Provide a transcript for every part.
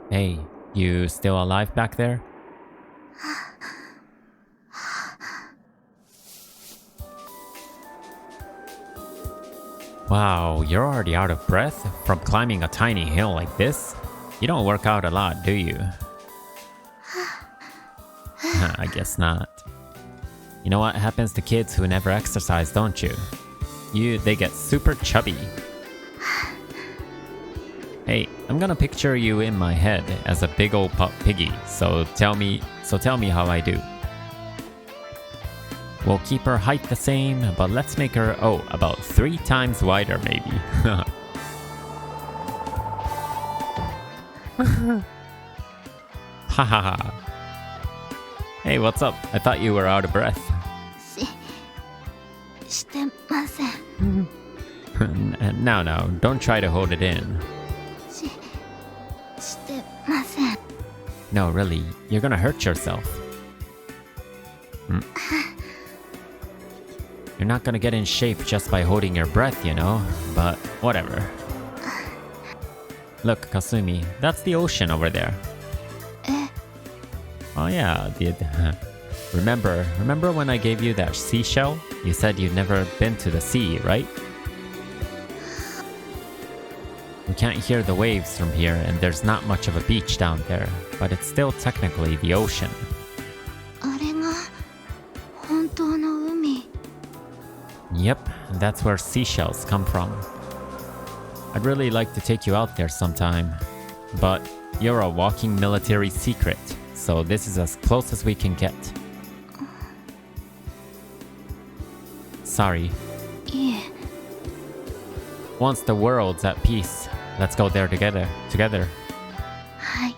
Hey, you still alive back there? Wow, you're already out of breath from climbing a tiny hill like this? You don't work out a lot, do you? I guess not. You know what happens to kids who never exercise, don't you? They get super chubby. Hey, I'm gonna picture you in my head as a big old piggy, so tell me how I do. We'll keep her height the same, but let's make her, about 3 times wider maybe. Hahaha. Hey, what's up? I thought you were out of breath. してません No, don't try to hold it in. してません No, really, you're gonna hurt yourself. You're not gonna get in shape just by holding your breath, you know, but whatever. Look, Kasumi, that's the ocean over there. え Oh yeah, remember when I gave you that seashell? You said you'd never been to the sea, right? We can't hear the waves from here, and there's not much of a beach down there, but it's still technically the ocean. あれが本当の海 Yep, that's where seashells come from. I'd really like to take you out there sometime, but you're a walking military secret, so this is as close as we can get. Sorry. いえ Once the world's at peace, let's go there together. はい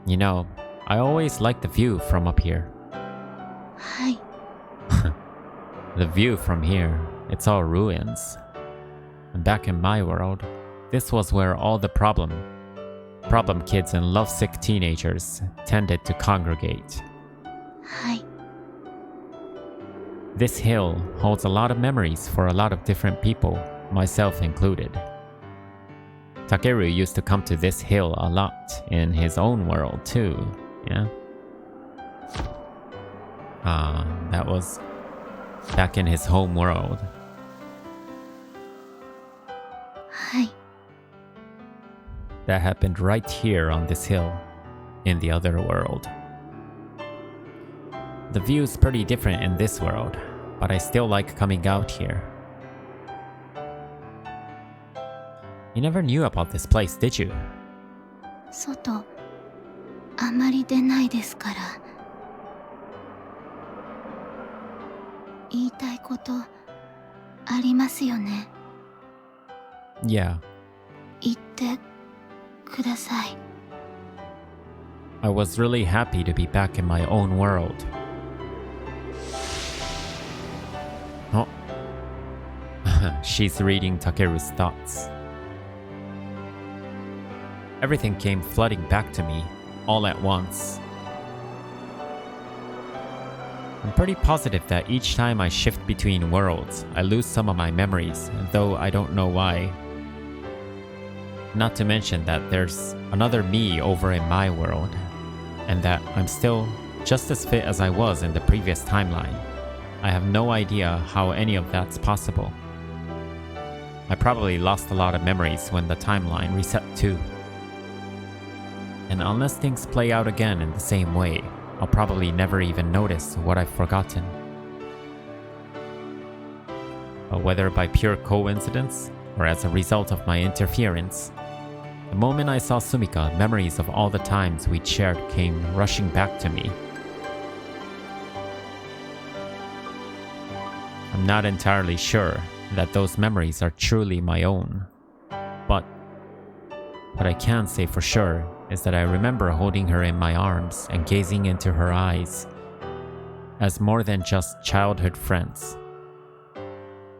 You know, I always like the view from up here. はい The view from here, it's all ruins. And back in my world, this was where all the problem kids and lovesick teenagers tended to congregate. はい This hill holds a lot of memories for a lot of different people, myself included. Takeru used to come to this hill a lot in his own world too, yeah? That was back in his home world. はい That happened right here on this hill, in the other world. The view's pretty different in this world, but I still like coming out here. You never knew about this place, did you? 外あまり出ないですから言いたいことありますよね Yeah, 言ってください I was really happy to be back in my own world. Oh. She's reading Takeru's thoughts. Everything came flooding back to me, all at once. I'm pretty positive that each time I shift between worlds, I lose some of my memories, though I don't know why. Not to mention that there's another me over in my world, and that I'm still just as fit as I was in the previous timeline. I have no idea how any of that's possible. I probably lost a lot of memories when the timeline reset too. And unless things play out again in the same way, I'll probably never even notice what I've forgotten. But whether by pure coincidence or as a result of my interference, the moment I saw Sumika, memories of all the times we'd shared came rushing back to me. I'm not entirely sure that those memories are truly my own, but what I can say for sure is that I remember holding her in my arms and gazing into her eyes as more than just childhood friends.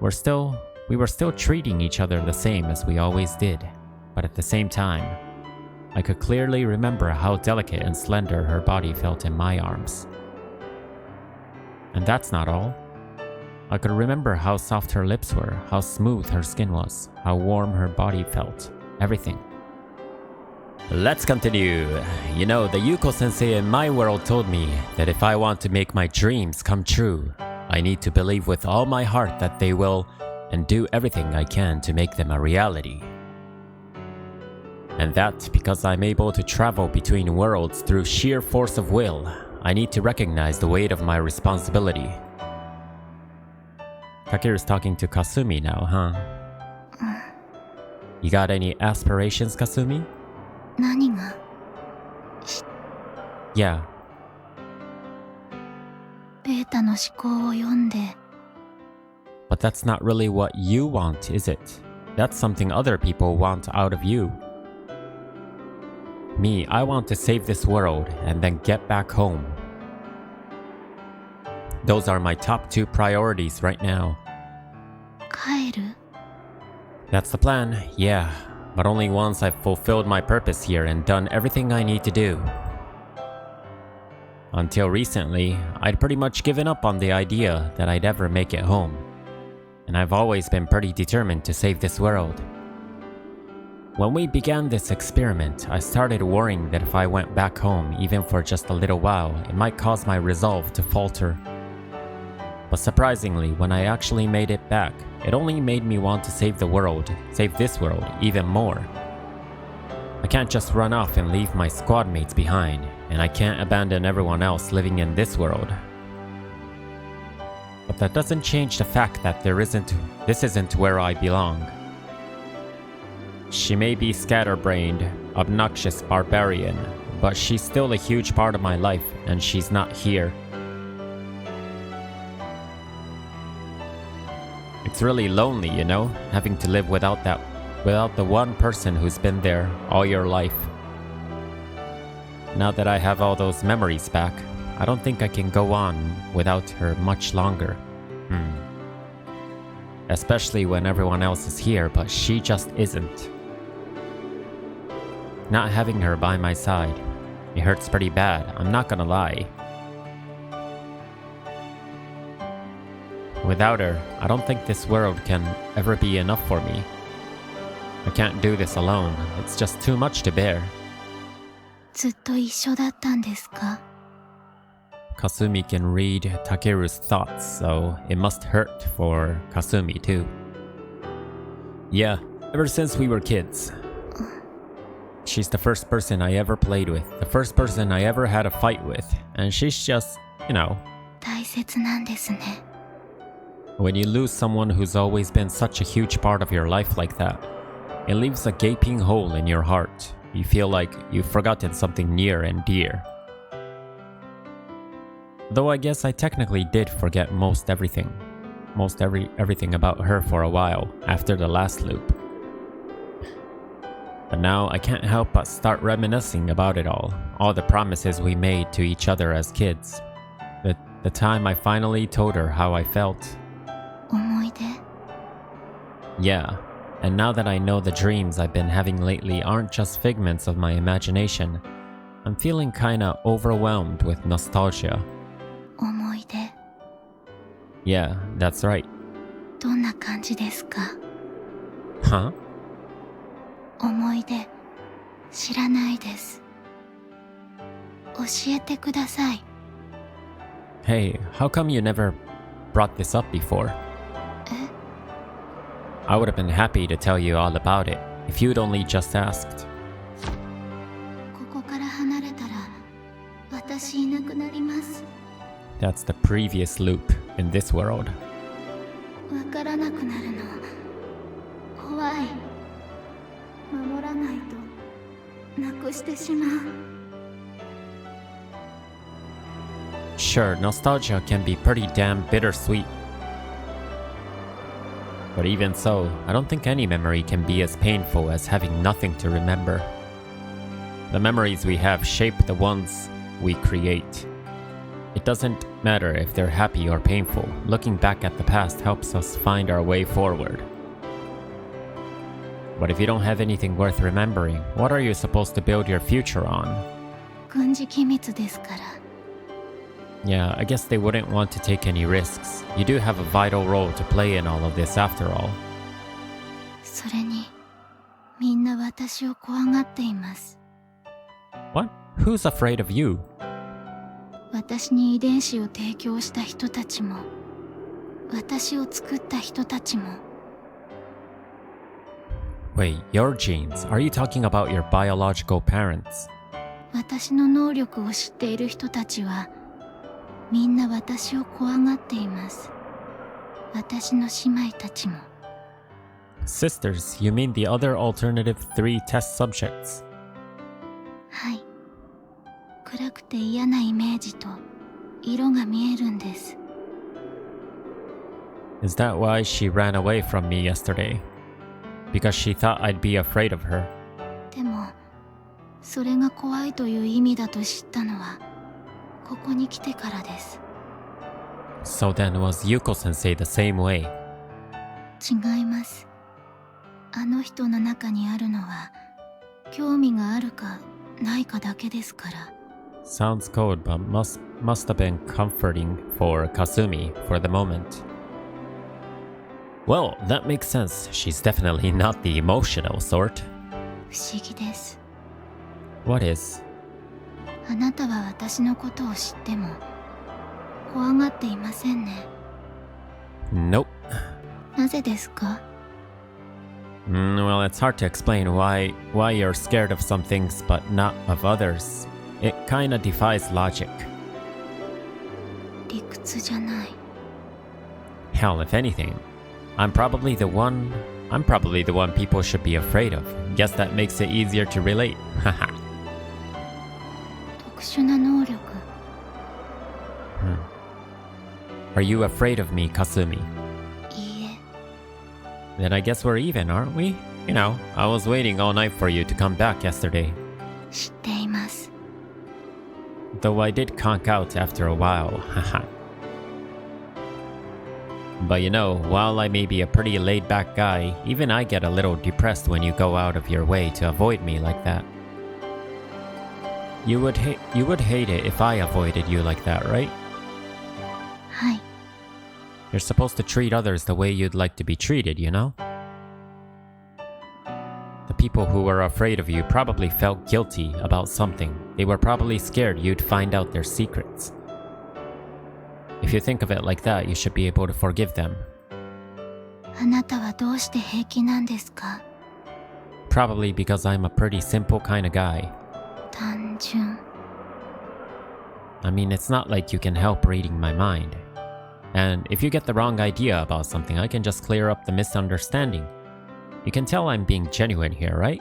We were still treating each other the same as we always did, but at the same time, I could clearly remember how delicate and slender her body felt in my arms. And that's not all. I could remember how soft her lips were, how smooth her skin was, how warm her body felt, everything. Let's continue. You know, the Yuko sensei in my world told me that if I want to make my dreams come true, I need to believe with all my heart that they will, and do everything I can to make them a reality. And that because I'm able to travel between worlds through sheer force of will, I need to recognize the weight of my responsibility. Takeru's talking to Kasumi now, huh? You got any aspirations, Kasumi? 何が Yeah. ベータの思考を読んで But that's not really what you want, is it? That's something other people want out of you. Me, I want to save this world and then get back home. Those are my top 2 priorities right now. 帰る That's the plan, yeah. But only once I've fulfilled my purpose here and done everything I need to do. Until recently, I'd pretty much given up on the idea that I'd ever make it home. And I've always been pretty determined to save this world. When we began this experiment, I started worrying that if I went back home even for just a little while, it might cause my resolve to falter. But surprisingly, when I actually made it back, it only made me want to save this world even more. I can't just run off and leave my squad mates behind, and I can't abandon everyone else living in this world. But that doesn't change the fact that this isn't where I belong. She may be scatterbrained, obnoxious barbarian, but she's still a huge part of my life, and she's not here. It's really lonely, you know, having to live without the one person who's been there all your life. Now that I have all those memories back, I don't think I can go on without her much longer. Especially when everyone else is here, but she just isn't. Not having her by my side, it hurts pretty bad, I'm not gonna lie. Without her, I don't think this world can ever be enough for me. I can't do this alone, it's just too much to bear. ずっと一緒だったんですか Kasumi can read Takeru's thoughts, so it must hurt for Kasumi too. Yeah, ever since we were kids. She's the first person I ever played with, the first person I ever had a fight with, and she's just, you know. 大切なんですね When you lose someone who's always been such a huge part of your life like that, it leaves a gaping hole in your heart. You feel like you've forgotten something near and dear. Though I guess I technically did forget everything about her for a while after the last loop. But now I can't help but start reminiscing about it all the promises we made to each other as kids. The time I finally told her how I felt. 思い出 Yeah, and now that I know the dreams I've been having lately aren't just figments of my imagination, I'm feeling kinda overwhelmed with nostalgia. 思い出 Yeah, that's right. どんな感じですか Huh? 思い出知らないです教えてください Hey, how come you never brought this up before? え I would have been happy to tell you all about it if you'd only just asked. ここから離れたら私いなくなります That's the previous loop in this world. わからなくなるの怖い守らないとなくしてしまう Sure, nostalgia can be pretty damn bittersweet. But even so, I don't think any memory can be as painful as having nothing to remember. The memories we have shape the ones we create. It doesn't matter if they're happy or painful. Looking back at the past helps us find our way forward. But if you don't have anything worth remembering, what are you supposed to build your future on? 軍事機密ですから Yeah, I guess they wouldn't want to take any risks. You do have a vital role to play in all of this after all. それにみんな私を怖がっています。 What? Who's afraid of you? 私に遺伝子を提供した人たちも、私を作った人たちも。 Wait, your genes? Are you talking about your biological parents? 私の能力を知っている人たちはみんな私を怖がっています。私の姉妹たちも。 Sisters, you mean the other alternative 3 test subjects? はい。暗くて嫌なイメージと色が見えるんです。 Is that why she ran away from me yesterday? Because she thought I'd be afraid of her. でもそれが怖いという意味だと知ったのはここに来てからです。 So then was Yuko sensei the same way? 違います。あの人の中にあるのは興味があるかないかだけですから。 Sounds cold, but must have been comforting for Kasumi for the moment. Well, that makes sense. She's definitely not the emotional sort. 不思議です。 What is? あなたは私のことを知っても怖がっていませんね。 Nope. なぜですか？ Well, it's hard to explain why you're scared of some things but not of others. It kinda defies logic. 理屈じゃない。 Hell, if anything, I'm probably the one people should be afraid of. Guess that makes it easier to relate. Haha. 特殊な能力。 Are you afraid of me, Kasumi? いいえ。 Then I guess we're even, aren't we? You know, I was waiting all night for you to come back yesterday. 知っています。 Though I did conk out after a while, haha. But you know, while I may be a pretty laid-back guy, even I get a little depressed when you go out of your way to avoid me like that. You would hate it if I avoided you like that, right? はい。 You're supposed to treat others the way you'd like to be treated, you know? The people who were afraid of you probably felt guilty about something. They were probably scared you'd find out their secrets. If you think of it like that, you should be able to forgive them. あなたはどうして平気なんですか？ Probably because I'm a pretty simple kind of guy. 単純。 I mean, it's not like you can help reading my mind. And if you get the wrong idea about something, I can just clear up the misunderstanding. You can tell I'm being genuine here, right?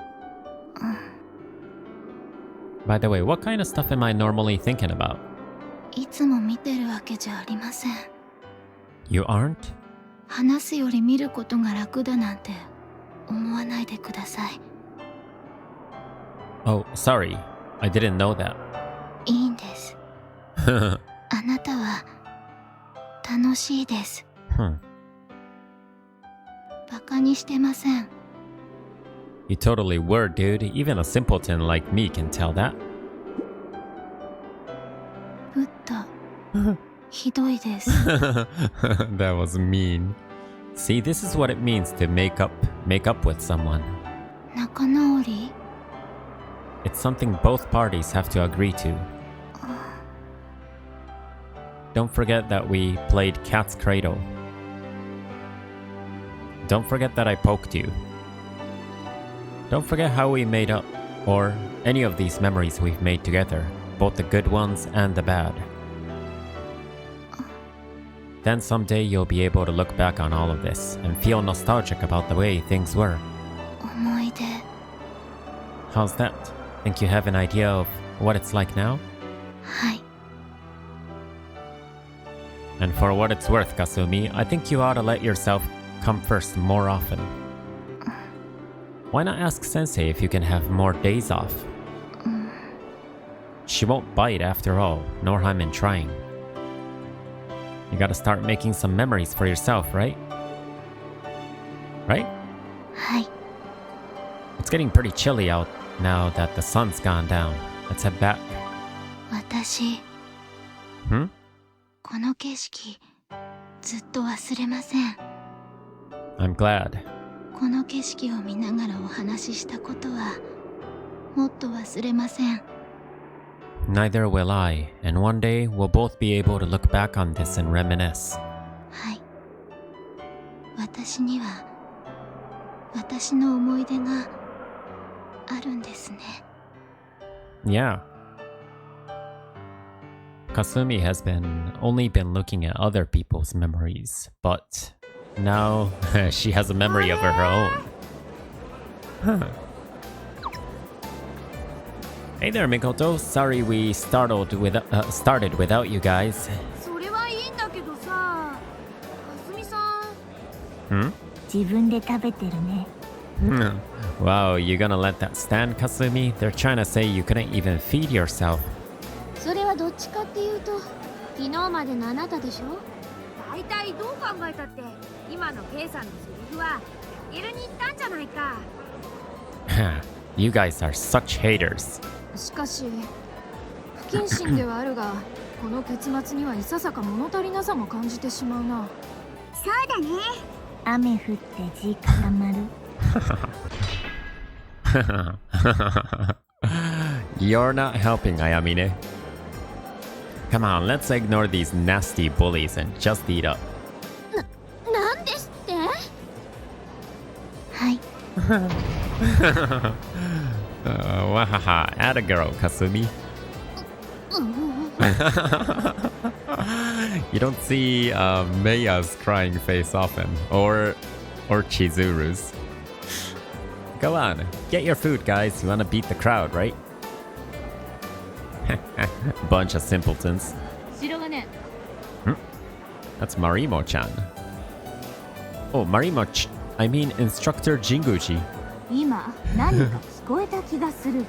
By the way, what kind of stuff am I normally thinking about? いつも見てるわけじゃありません。 You aren't? 話すより見ることが楽だなんて思わないでください。 Oh, sorry. I didn't know that. いいんです。あなたは楽しいです。 バカにしてません。 You totally were, dude. Even a simpleton like me can tell that. ブッダ、ひどいです。 That was mean. See, this is what it means to make up with someone. 仲直り？ It's something both parties have to agree to. Don't forget that we played Cat's Cradle. Don't forget that I poked you. Don't forget how we made up, or any of these memories we've made together, both the good ones and the bad. Then someday you'll be able to look back on all of this and feel nostalgic about the way things were. 思い出。 How's that? Think you have an idea of what it's like now? はい。 And for what it's worth, Kasumi, I think you ought to let yourself come first more often. Why not ask Sensei if you can have more days off? She won't bite after all, nor harm in trying. You gotta start making some memories for yourself, right? Right? はい。 It's getting pretty chilly out now that the sun's gone down. Let's head back. 私、 Hmm? この景色ずっと忘れません。 I'm glad. この景色を見ながらお話ししたことはもっと忘れません。 Neither will I, and one day we'll both be able to look back on this and reminisce. はい。私には私の思い出があるんですね。 Yeah. Kasumi has only been looking at other people's memories, but now she has a memory of her own. Huh. Hey there, Mikoto. Sorry we started without you guys. それはいいんだけどさ、かすみさん。Hmm? 自分で食べてるね。Wow, you gonna let that stand, Kasumi? They're trying to say you couldn't even feed yourself. それはどっちかっていうと、昨日までのあなたでしょ。大体どう考えたって今の K さんのセリフはやけるに言ったんじゃないか。You guys are such haters. しかし不謹慎ではあるがこの結末にはいささか物足りなさも感じてしまうな。そうだね。雨降って地固まる。You're not helping, Ayamine. Come on, let's ignore these nasty bullies and just eat up. なんですって？はい。Wahaha, atta girl, Kasumi. You don't see Meiya's crying face often, or Chizuru's. Go on, get your food, guys. You wanna beat the crowd, right? Bunch of simpletons. 白金。 That's Marimo-chan. Oh, I mean Instructor Jinguji. 今何か聞こえた気がする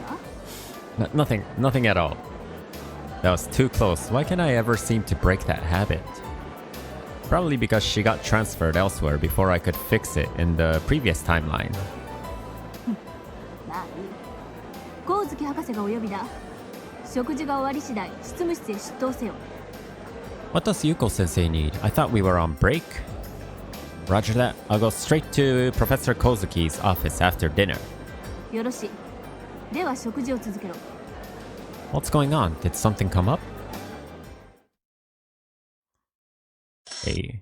が。Nothing at all. That was too close. Why can't I ever seem to break that habit? Probably because she got transferred elsewhere before I could fix it in the previous timeline. まあいい。光月博士がお呼びだ。食事が終わり次第、執務室へ出頭せよ。What does Yuko-sensei need? I thought we were on break. Roger that. I'll go straight to Professor Kozuki's office after dinner. よろしい。では食事を続けろ。What's going on? Did something come up? Hey.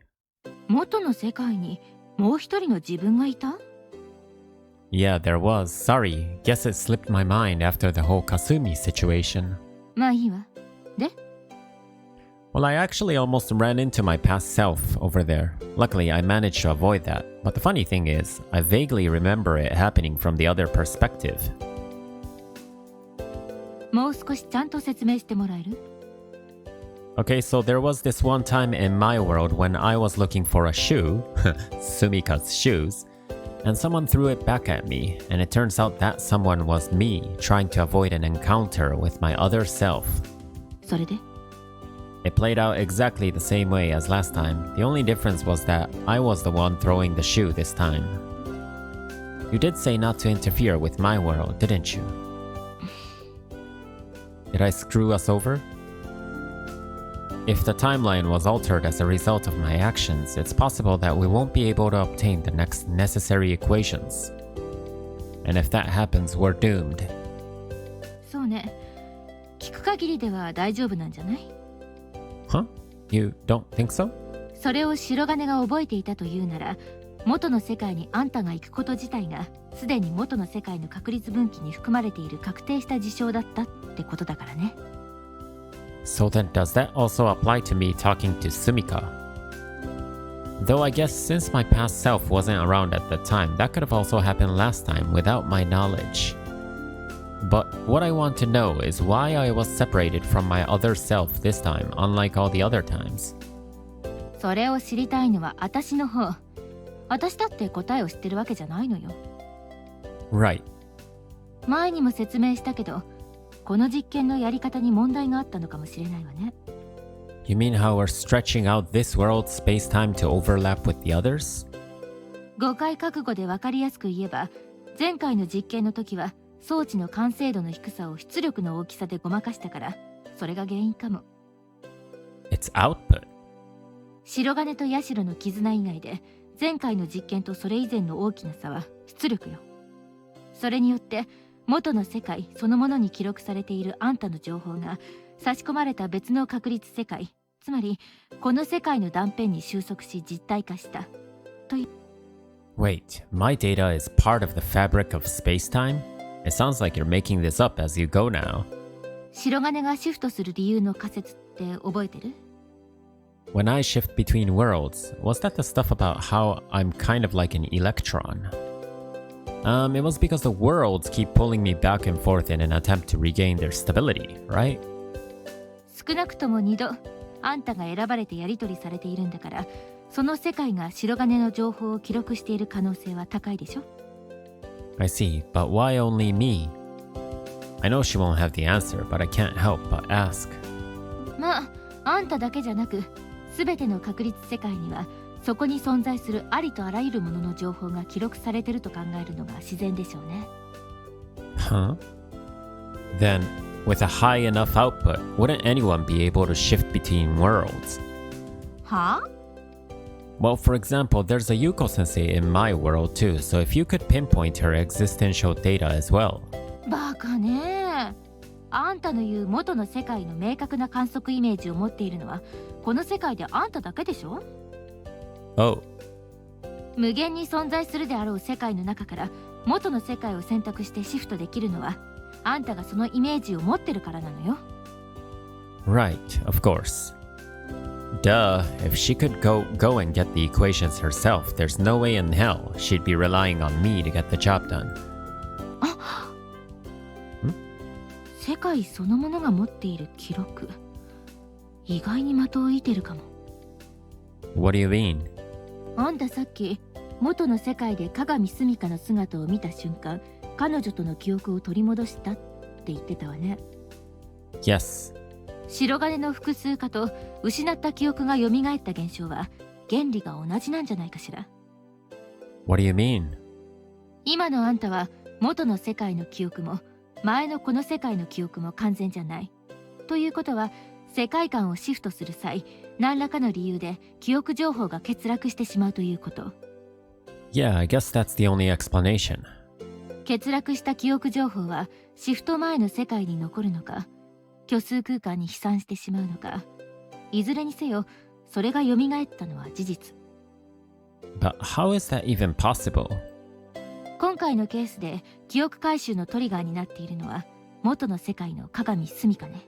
元の世界にもう一人の自分がいた？ Yeah, there was. Sorry. Guess it slipped my mind after the whole Kasumi situation. まあいいわ。で？ Well, I actually almost ran into my past self over there. Luckily, I managed to avoid that. But the funny thing is, I vaguely remember it happening from the other perspective. もう少しちゃんと説明してもらえる？ Okay, so there was this one time in my world when I was looking for a shoe, Sumika's shoes, and someone threw it back at me, and it turns out that someone was me trying to avoid an encounter with my other self. それで？ It played out exactly the same way as last time. The only difference was that I was the one throwing the shoe this time. You did say not to interfere with my world, didn't you? Did I screw us over? If the timeline was altered as a result of my actions, it's possible that we won't be able to obtain the next necessary equations. And if that happens, we're doomed. そうね。聞く限りでは大丈夫なんじゃない？ Huh? You don't think so? それを白金が覚えていたというなら、元の世界にあんたが行くこと自体がすでに元の世界の確率分岐に含まれている確定した事象だったってことだからね。So then does that also apply to me talking to Sumika? Though I guess since my past self wasn't around at the time, that could have also happened last time without my knowledge. But what I want to know is why I was separated from my other self this time, unlike all the other times. それを知りたいのは私の方。私だって答えを知ってるわけじゃないのよ。Right. 前にも説明したけど、この実験のやり方に問題があったのかもしれないわね。You mean how we're stretching out this world's space-time to overlap with the others? 誤解覚悟で分かりやすく言えば、前回の実験の時は装置の完成度の低さを出力の大きさでごまかしたから、それが原因かも。It's output. 白金とヤシロの絆以外で前回の実験とそれ以前の大きな差は出力よ。それによって元の世界そのものに記録されているあんたの情報が差し込まれた別の確率世界、つまりこの世界の断片に収束し実体化したという。 Wait, my data is part of the fabric of space-time? It sounds like you're making this up as you go now. 白金がシフトする理由の仮説って覚えてる？ When I shift between worlds, was that the stuff about how I'm kind of like an electron? It was because the worlds keep pulling me back and forth in an attempt to regain their stability, right? 少なくとも2度あんたが選ばれてやり取りされているんだから、その世界が白金の情報を記録している可能性は高いでしょ。 I see, but why only me? I know she won't have the answer, but I can't help but ask. まああんただけじゃなく全ての確率世界にはそこに存在するありとあらゆるものの情報が記録されてると考えるのが自然でしょうね。 Huh? Then, with a high enough output, wouldn't anyone be able to shift between worlds? はあ？ Well, for example, there's a Yuko sensei in my world too, so if you could pinpoint her existential data as well. バカね。あんたの言う元の世界の明確な観測イメージを持っているのはこの世界であんただけでしょ。 Oh, 無限に存在するであろう世界の中から元の世界を選択してシフトできるのはあんたがそのイメージを持ってるからなのよ。 right, of course. Duh, if she could go and get the equations herself, there's no way in hell she'd be relying on me to get the job done. 世界そのものが持っている記録、意外に的を射てるかも。 What do you mean? あんたさっき元の世界で鏡澄香の姿を見た瞬間、彼女との記憶を取り戻したって言ってたわね。 Yes. 白金の複数化と失った記憶が蘇った現象は原理が同じなんじゃないかしら。 What do you mean? 今のあんたは元の世界の記憶も前のこの世界の記憶も完全じゃない。ということは世界観をシフトする際、何らかの理由で記憶情報が欠落してしまうということ。 Yeah, I guess that's the only explanation. 欠落した記憶情報はシフト前の世界に残るのか、虚数空間に飛散してしまうのか、いずれにせよそれが蘇ったのは事実。 But how is that even possible? 今回のケースで記憶回収のトリガーになっているのは元の世界の鏡澄香ね。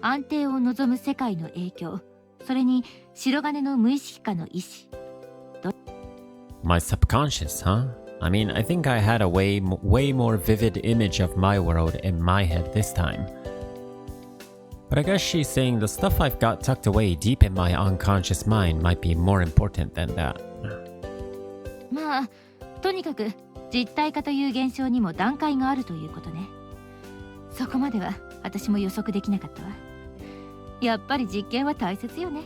安定を望む世界の影響、それに白金の無意識化の意志。 My subconscious, huh? I mean, I think I had a way more vivid image of my world in my head this time. But I guess she's saying the stuff I've got tucked away deep in my unconscious mind might be more important than that. まあとにかく実体化という現象にも段階があるということね。そこまでは私も予測できなかったわ。やっぱり実験は大切よね。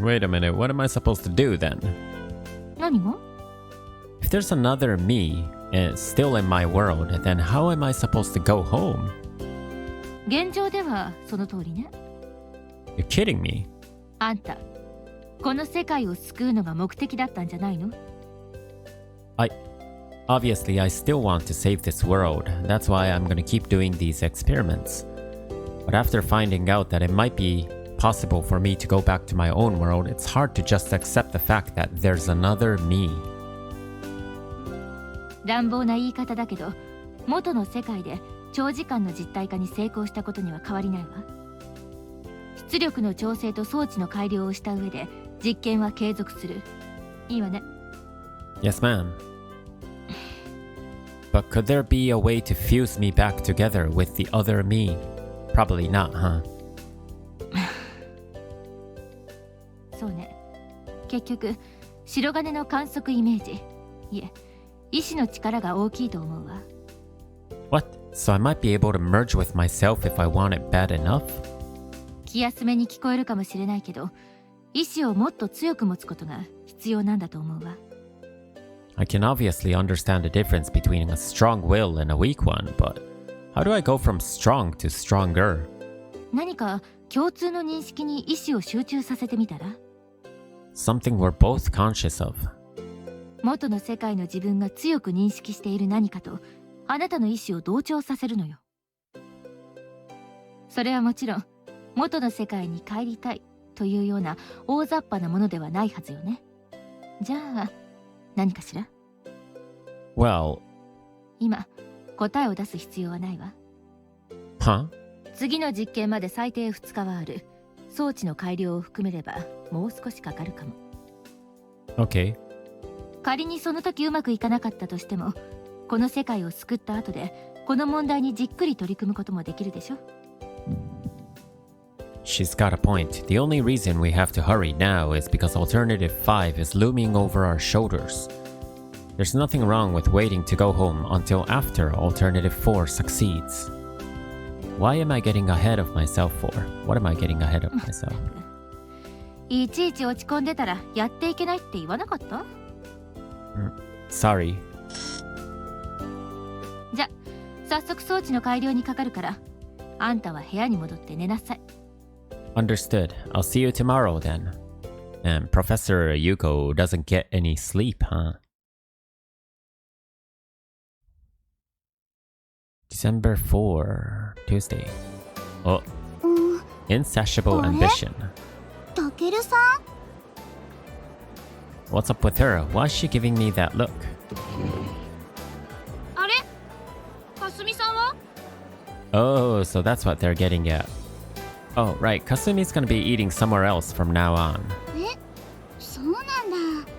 Wait a minute, what am I supposed to do then? 何が？ If there's another me still in my world, then how am I supposed to go home? 現状ではその通りね。 You're kidding me? あんた、この世界を救うのが目的だったんじゃないの？ Obviously, I still want to save this world. That's why I'm gonna keep doing these experiments. But after finding out that it might be possible for me to go back to my own world, it's hard to just accept the fact that there's another me. 乱暴な言い方だけど、元の世界で長時間の実体化に成功したことには変わりないわ。出力の調整と装置の改良をした上で実験は継続する。いいわね。 Yes, ma'am. But could there be a way to fuse me back together with the other me? Probably not, huh? そうね。結局白金の観測イメージ、いえ意志の力が大きいと思うわ。 What? So I might be able to merge with myself if I want it bad enough? 気休めに聞こえるかもしれないけど、意志をもっと強く持つことが必要なんだと思うわ。 I can obviously understand the difference between a strong will and a weak one, but how do I go from strong to stronger? 何か共通の認識に意志を集中させてみたら？ Something we're both conscious of. 元の世界の自分が強く認識している何かとあなたの意志を同調させるのよ。それはもちろん元の世界に帰りたいというような大雑把なものではないはずよね。じゃあ何かしら？ Well, 今答えを出す必要はないわ。 huh? 次の実験まで最低2日はある。装置の改良を含めればもう少しかかるかも。 Okay. 仮にその時うまくいかなかったとしても、この世界を救った後でこの問題にじっくり取り組むこともできるでしょ。 She's got a point. The only reason we have to hurry now is because Alternative 5 is looming over our shoulders. There's nothing wrong with waiting to go home until after Alternative 4 succeeds. Why am I getting ahead of myself for? What am I getting ahead of myself? いちいち落ち込んでたらやっていけないって言わなかった？ Sorry. じゃ、早速装置の改良にかかるから、あんたは部屋に戻って寝なさい。 Understood. I'll see you tomorrow then. And Professor Yuko doesn't get any sleep, huh? December 4, Tuesday. Oh, insatiable ambition. タケルさん？ What's up with her? Why is she giving me that look? あれ？かすみさんは？ Oh, so that's what they're getting at. Oh, right. Kasumi's gonna be eating somewhere else from now on. え、そうなんだ。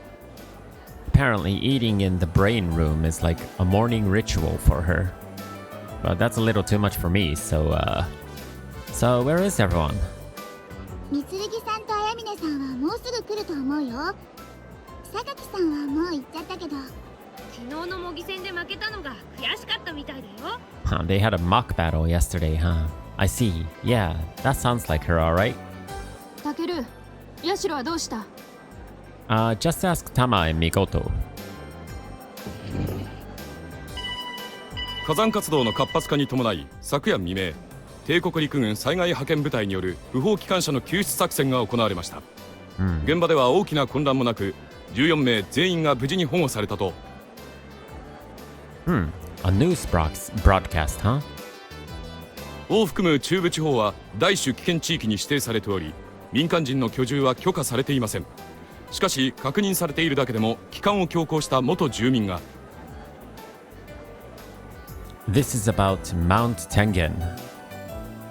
Apparently, eating in the brain room is like a morning ritual for her. But that's a little too much for me, so where is everyone? 三剣さんとあやみねさんはもうすぐ来ると思うよ。榊さんはもう行っちゃったけど。昨日の模擬戦で負けたのが悔しかったみたいだよ。Huh, they had a mock battle yesterday, huh? I see. Yeah, that sounds like her, alright. タケル、ヤシロはどうした？ Just ask Tama and Mikoto. 火山活動の活発化に伴い昨夜未明、帝国陸軍災害派遣部隊による不法機関車の救出作戦が行われました。現場では大きな混乱もなく14名全員が無事に保護されたと。A news broadcast, huh? を含む中部地方は大種危険地域に指定されており、民間人の居住は許可されていません。しかし確認されているだけでも帰還を強行した元住民が。This is about Mount Tengen.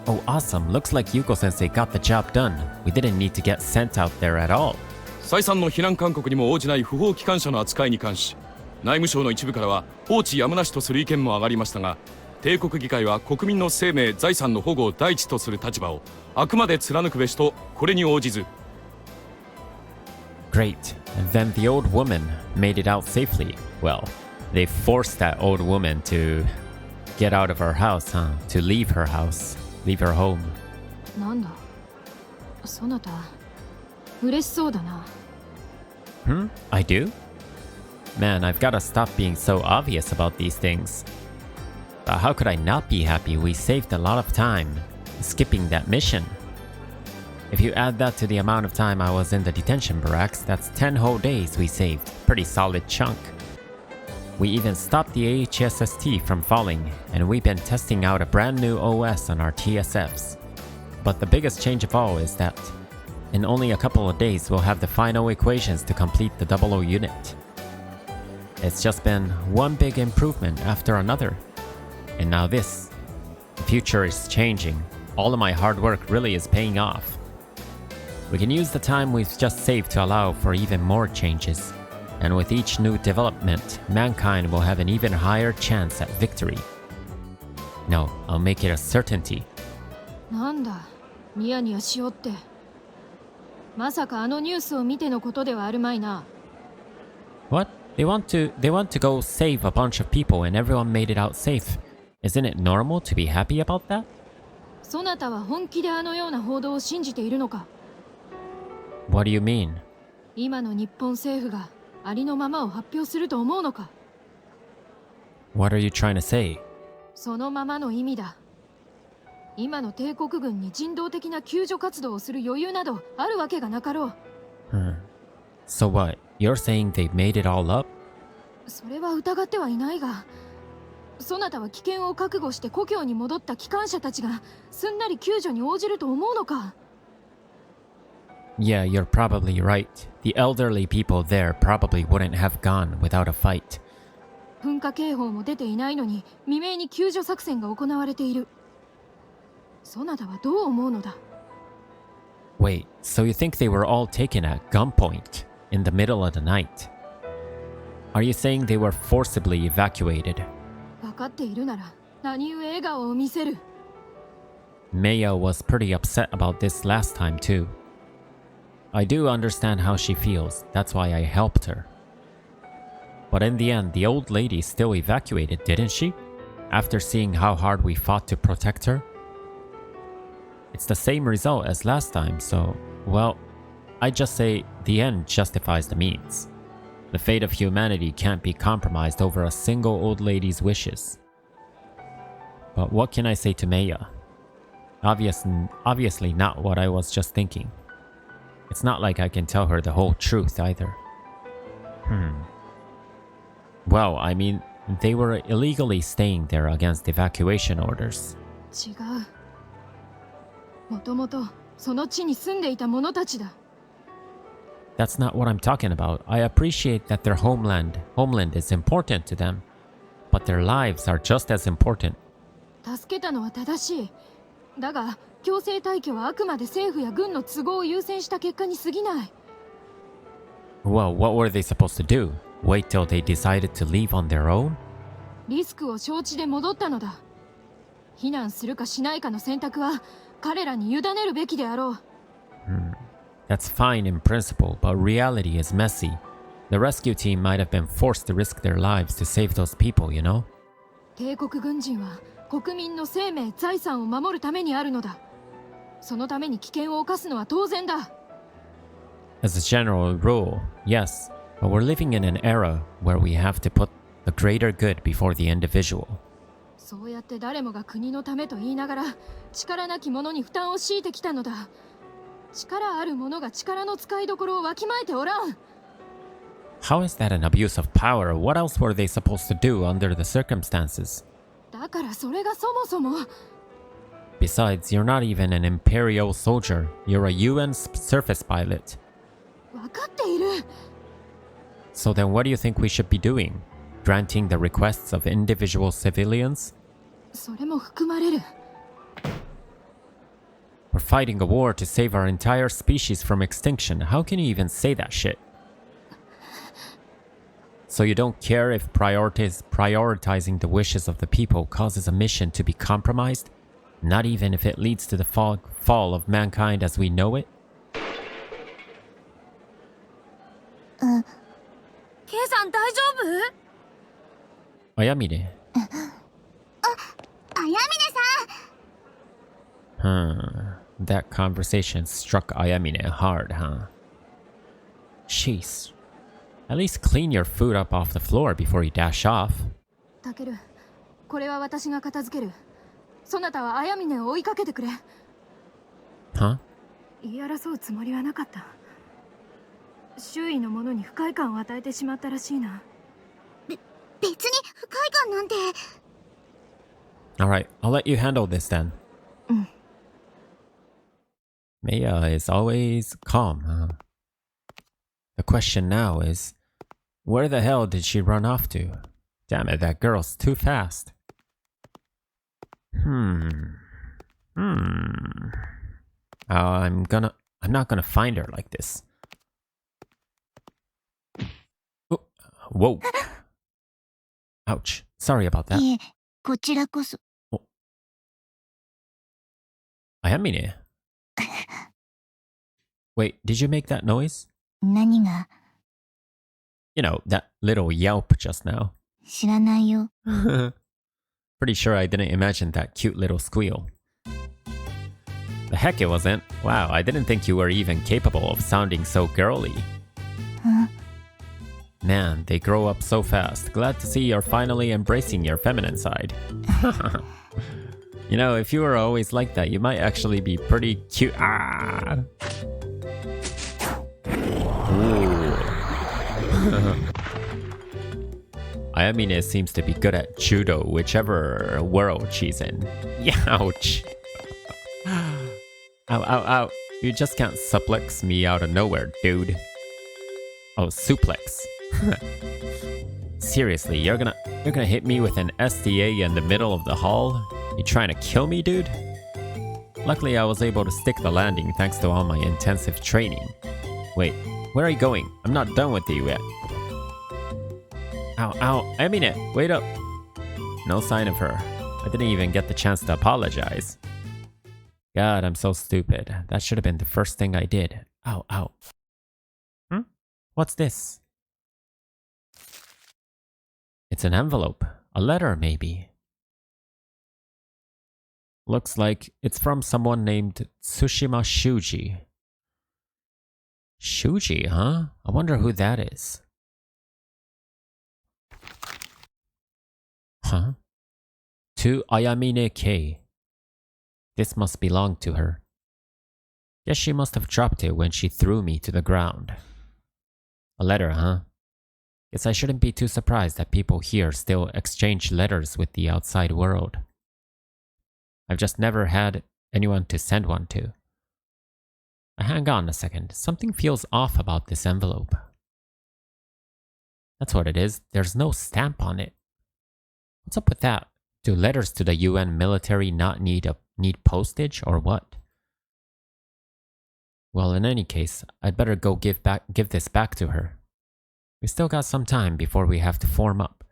Oh, awesome. Looks like Yuko-sensei got the job done. We didn't need to get sent out there at all. 再三の避難勧告にも応じない不法機関車の扱いに関し、内務省の一部からは放置やむなしとする意見も上がりましたが、帝国議会は国民の生命財産の保護を第一とする立場をあくまで貫くべしとこれに応じず。 Great. And then the old woman made it out safely. Well, they forced that old woman to get out of her house, huh? To leave her house, leave her home. なんだ、そなた嬉しそうだな。I do? Man, I've gotta stop being so obvious about these things. But how could I not be happy? We saved a lot of time skipping that mission. If you add that to the amount of time I was in the detention barracks, that's 10 whole days we saved. Pretty solid chunk. We even stopped the AHSST from falling, and we've been testing out a brand new OS on our TSFs. But the biggest change of all is that in only a couple of days we'll have the final equations to complete the 00 unit. It's just been one big improvement after another. And now this. The future is changing. All of my hard work really is paying off. We can use the time we've just saved to allow for even more changes. And with each new development, mankind will have an even higher chance at victory. No, I'll make it a certainty. なんだ、ニヤニヤしようって。まさかあのニュースを見てのことではあるまいな。What? They want to go save a bunch of people and everyone made it out safe. Isn't it normal to be happy about that? そなたは本気であのような報道を信じているのか？ What do you mean? 今の日本政府がありのままを発表すると思うのか？ What are you trying to say? そのままの意味だ。今の帝国軍に人道的な救助活動をする余裕などあるわけがなかろう。So what? You're saying they made it all up? それは疑ってはいないが、そなたは危険を覚悟して故郷に戻った機関車たちがすんなり救助に応じると思うのか？ Yeah, you're probably right. The elderly people there probably wouldn't have gone without a fight. 噴火警報も出ていないのに未明に救助作戦が行われている。そなたはどう思うのだ？ Wait, so you think they were all taken at gunpoint in the middle of the night? Are you saying they were forcibly evacuated? 分かっているなら何故笑顔を見せる？ Maya was pretty upset about this last time too. I do understand how she feels, that's why I helped her. But in the end, the old lady still evacuated, didn't she? After seeing how hard we fought to protect her? It's the same result as last time, so, well, I'd just say the end justifies the means. The fate of humanity can't be compromised over a single old lady's wishes. But what can I say to Maya? Obviously not what I was just thinking. It's not like I can tell her the whole truth either. Well, I mean, they were illegally staying there against evacuation orders. 違う。もともとその地に住んでいた者たちだ。That's not what I'm talking about. I appreciate that their homeland is important to them, but their lives are just as important. 助けたのは正しい。だが、強制退去はあくまで政府や軍の都合を優先した結果に過ぎない。Well, what were they supposed to do? Wait till they decided to leave on their own? リスクを承知で戻ったのだ。避難するかしないかの選択は彼らに委ねるべきであろう。That's fine in principle, but reality is messy. The rescue team might have been forced to risk their lives to save those people, you know? 帝国軍人は国民の生命・財産を守るためにあるのだ。そのために危険を冒すのは当然だ。As a general rule, yes, but we're living in an era where we have to put the greater good before the individual. そうやって誰もが国のためと言いながら力なき者に負担を強いてきたのだ。力ある者が力の使いどころをわきまえておらん。How is that an abuse of power? What else were they supposed to do under the circumstances? だからそれがそもそも。Besides, you're not even an imperial soldier. You're a UN surface pilot. わかっている。So then what do you think we should be doing? Granting the requests of individual civilians? それも含まれる。We're fighting a war to save our entire species from extinction. How can you even say that shit? So you don't care if prioritizing the wishes of the people causes a mission to be compromised? Not even if it leads to the fall of mankind as we know it? ケイさん大丈夫Ayamine. That conversation struck Ayamine hard, huh? Jeez. At least clean your food up off the floor before you dash off. タケル、これは私が片付ける。そなたはアヤミネを追いかけてくれ。Huh? 言い争うつもりはなかった。周囲の者に不快感を与えてしまったらしいな。別に不快感なんて。Alright, I'll let you handle this then. Maya is always calm, huh? The question now is, where the hell did she run off to? Damn it, that girl's too fast. I'm not gonna find her like this. Oh, whoa. Ouch. Sorry about that. いえ、こちらこそ。Ayamine. Wait, did you make that noise? 何が？ You know, that little yelp just now. 知らないよ。Pretty sure I didn't imagine that cute little squeal. The heck it wasn't. Wow, I didn't think you were even capable of sounding so girly. Man, they grow up so fast. Glad to see you're finally embracing your feminine side. You know, if you were always like that, you might actually be pretty cute. Ooh, Ayamine seems to be good at judo, whichever world she's in. Ouch. Ow, ow, ow. You just can't suplex me out of nowhere, dude. Oh, suplex. Seriously, you're gonna hit me with an SDA in the middle of the hall? You trying to kill me, dude? Luckily, I was able to stick the landing thanks to all my intensive training. Wait, where are you going? I'm not done with you yet. Ow, ow, Ayamine, wait up. No sign of her. I didn't even get the chance to apologize. God, I'm so stupid. That should have been the first thing I did. Ow, ow. What's this? It's an envelope. A letter, maybe. Looks like it's from someone named Tsushima Shuji. Shuji, huh? I wonder who that is. Huh? To Ayamine K. This must belong to her. Guess she must have dropped it when she threw me to the ground. A letter, huh? Guess I shouldn't be too surprised that people here still exchange letters with the outside world. I've just never had anyone to send one to. Hang on a second. Something feels off about this envelope. That's what it is. There's no stamp on it. What's up with that? Do letters to the UN military not need postage or what? Well, in any case, I'd better go give this back to her. We still got some time before we have to form up.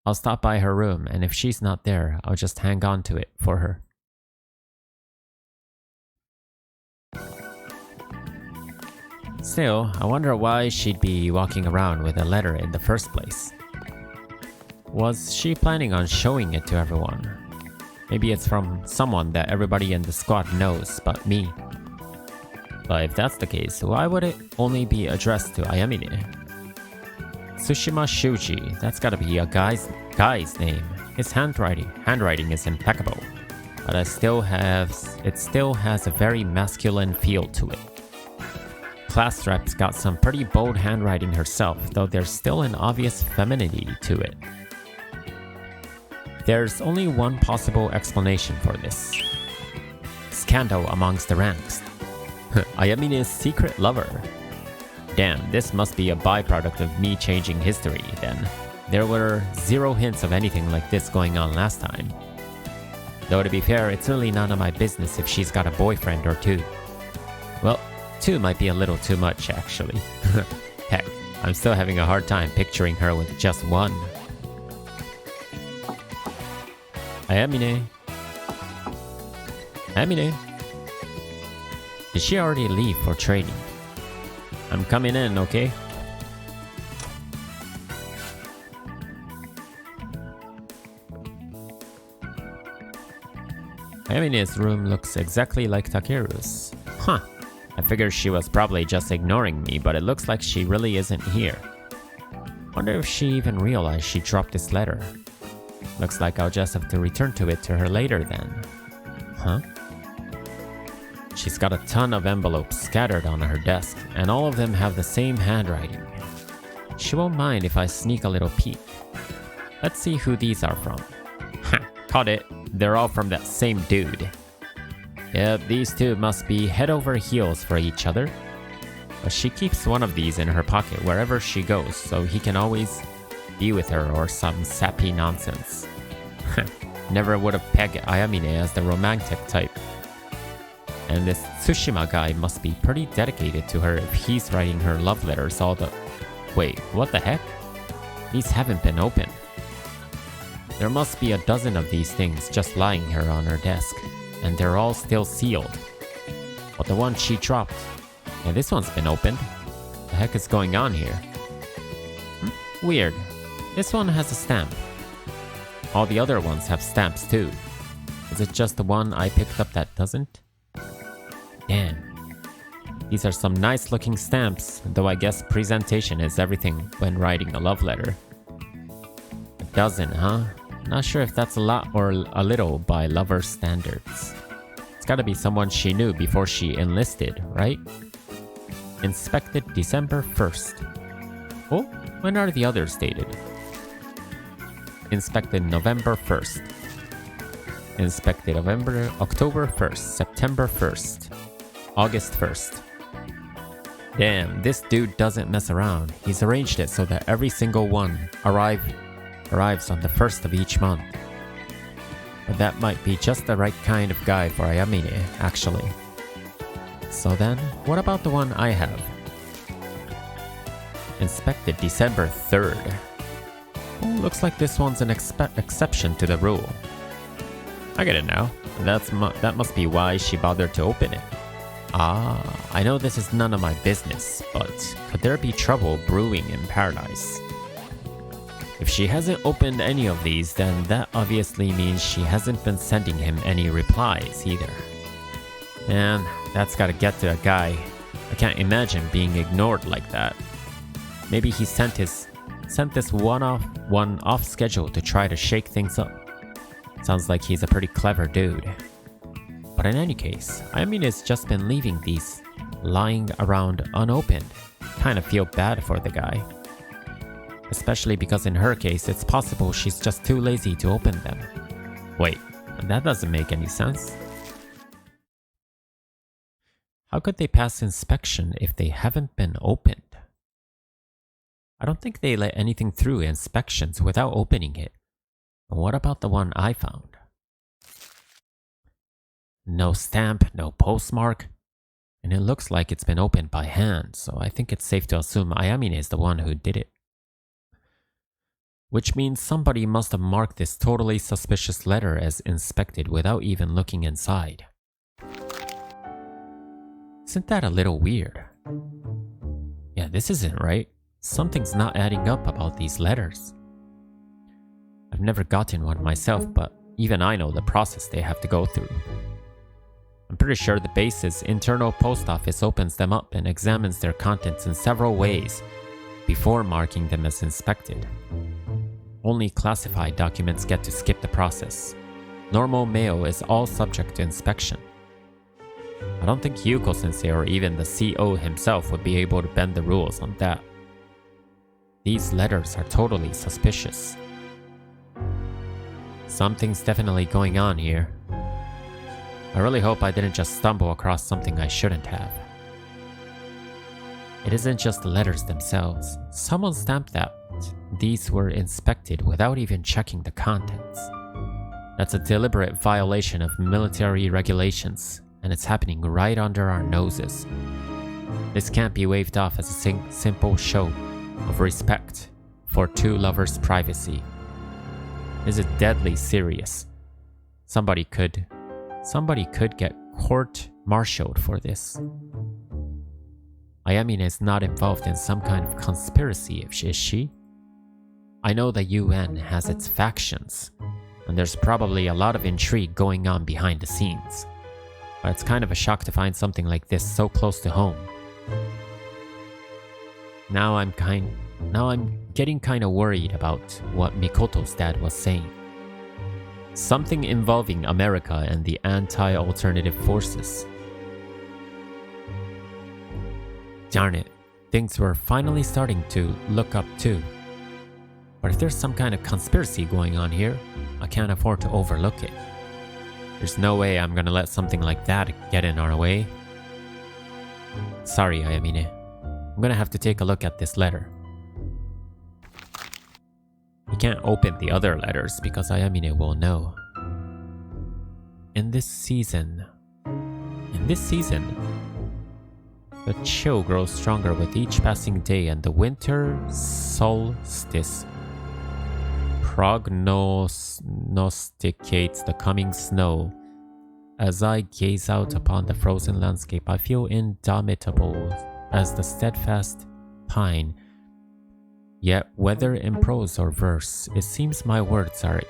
I'll stop by her room, and if she's not there, I'll just hang on to it for her. Still, I wonder why she'd be walking around with a letter in the first place. Was she planning on showing it to everyone? Maybe it's from someone that everybody in the squad knows but me. But if that's the case, why would it only be addressed to Ayamine? Tsushima Shuji, that's gotta be a guy's name. His handwriting is impeccable, but it still has a very masculine feel to it. Class rep's got some pretty bold handwriting herself, though there's still an obvious femininity to it. There's only one possible explanation for this. Scandal amongst the ranks. Ayamine's secret lover. Damn, this must be a byproduct of me changing history, then. There were zero hints of anything like this going on last time. Though to be fair, it's really none of my business if she's got a boyfriend or two. Well, two might be a little too much, actually. Heck, I'm still having a hard time picturing her with just one. Ayamine. Ayamine. Did she already leave for training? I'm coming in, okay? Ayamine's room looks exactly like Takeru's. Huh. I figured she was probably just ignoring me, but it looks like she really isn't here. Wonder if she even realized she dropped this letter. Looks like I'll just have to return to her later then. Huh? She's got a ton of envelopes scattered on her desk, and all of them have the same handwriting. She won't mind if I sneak a little peek. Let's see who these are from. Ha! Caught it. They're all from that same dude. Yep, these two must be head over heels for each other. But she keeps one of these in her pocket wherever she goes, so he can always be with her or some sappy nonsense. Never would have pegged Ayamine as the romantic type. And this Tsushima guy must be pretty dedicated to her if he's writing her love letters all the... Wait, what the heck? These haven't been opened. There must be a dozen of these things just lying here on her desk, and they're all still sealed. But the one she dropped... Yeah, this one's been opened. The heck is going on here? Weird. This one has a stamp. All the other ones have stamps too. Is it just the one I picked up that doesn't? Damn. These are some nice looking stamps, though I guess presentation is everything when writing a love letter. A dozen, huh? Not sure if that's a lot or a little by lover standards. It's gotta be someone she knew before she enlisted, right? Inspected December 1st. Oh, when are the others dated? Inspected November 1st. Inspected October 1st, September 1st, August 1st. Damn, this dude doesn't mess around. He's arranged it so that every single one arrives on the 1st of each month. But that might be just the right kind of guy for Ayamine, actually. So then, what about the one I have? Inspected December 3rd. Oh, looks like this one's an exception to the rule. I get it now. That must be why she bothered to open it. Ah, I know this is none of my business, but could there be trouble brewing in paradise? If she hasn't opened any of these, then that obviously means she hasn't been sending him any replies either. Man, that's gotta get to a guy. I can't imagine being ignored like that. Maybe he sent this one off schedule to try to shake things up. Sounds like he's a pretty clever dude. But in any case, Ayamina's just been leaving these lying around unopened. Kind of feel bad for the guy. Especially because in her case, it's possible she's just too lazy to open them. Wait, that doesn't make any sense. How could they pass inspection if they haven't been opened? I don't think they let anything through inspections without opening it. And what about the one I found? No stamp, no postmark. And it looks like it's been opened by hand, so I think it's safe to assume Ayamine is the one who did it. Which means somebody must have marked this totally suspicious letter as inspected without even looking inside. Isn't that a little weird? Yeah, this isn't right. Something's not adding up about these letters. I've never gotten one myself, but even I know the process they have to go through. I'm pretty sure the base's internal post office opens them up and examines their contents in several ways before marking them as inspected. Only classified documents get to skip the process. Normal mail is all subject to inspection. I don't think Yuko-sensei or even the CO himself would be able to bend the rules on that. These letters are totally suspicious. Something's definitely going on here. I really hope I didn't just stumble across something I shouldn't have. It isn't just the letters themselves. Someone stamped that these were inspected without even checking the contents. That's a deliberate violation of military regulations, and it's happening right under our noses. This can't be waved off as a simple show of respect for two lovers' privacy. This is deadly serious. Somebody could get court-martialed for this. Ayamine is not involved in some kind of conspiracy, is she? I know the UN has its factions, and there's probably a lot of intrigue going on behind the scenes. But it's kind of a shock to find something like this so close to home. Now I'm getting kind of worried about what Mikoto's dad was saying. Something involving America and the anti-alternative forces. Darn it, things were finally starting to look up too. But if there's some kind of conspiracy going on here, I can't afford to overlook it. There's no way I'm gonna let something like that get in our way. Sorry, Ayamine. I'm gonna have to take a look at this letter. You can't open the other letters because Ayamine will know. In this season, the chill grows stronger with each passing day, and the winter solstice prognosticates the coming snow. As I gaze out upon the frozen landscape, I feel indomitable as the steadfast pine. Yet, whether in prose or verse, it seems my words are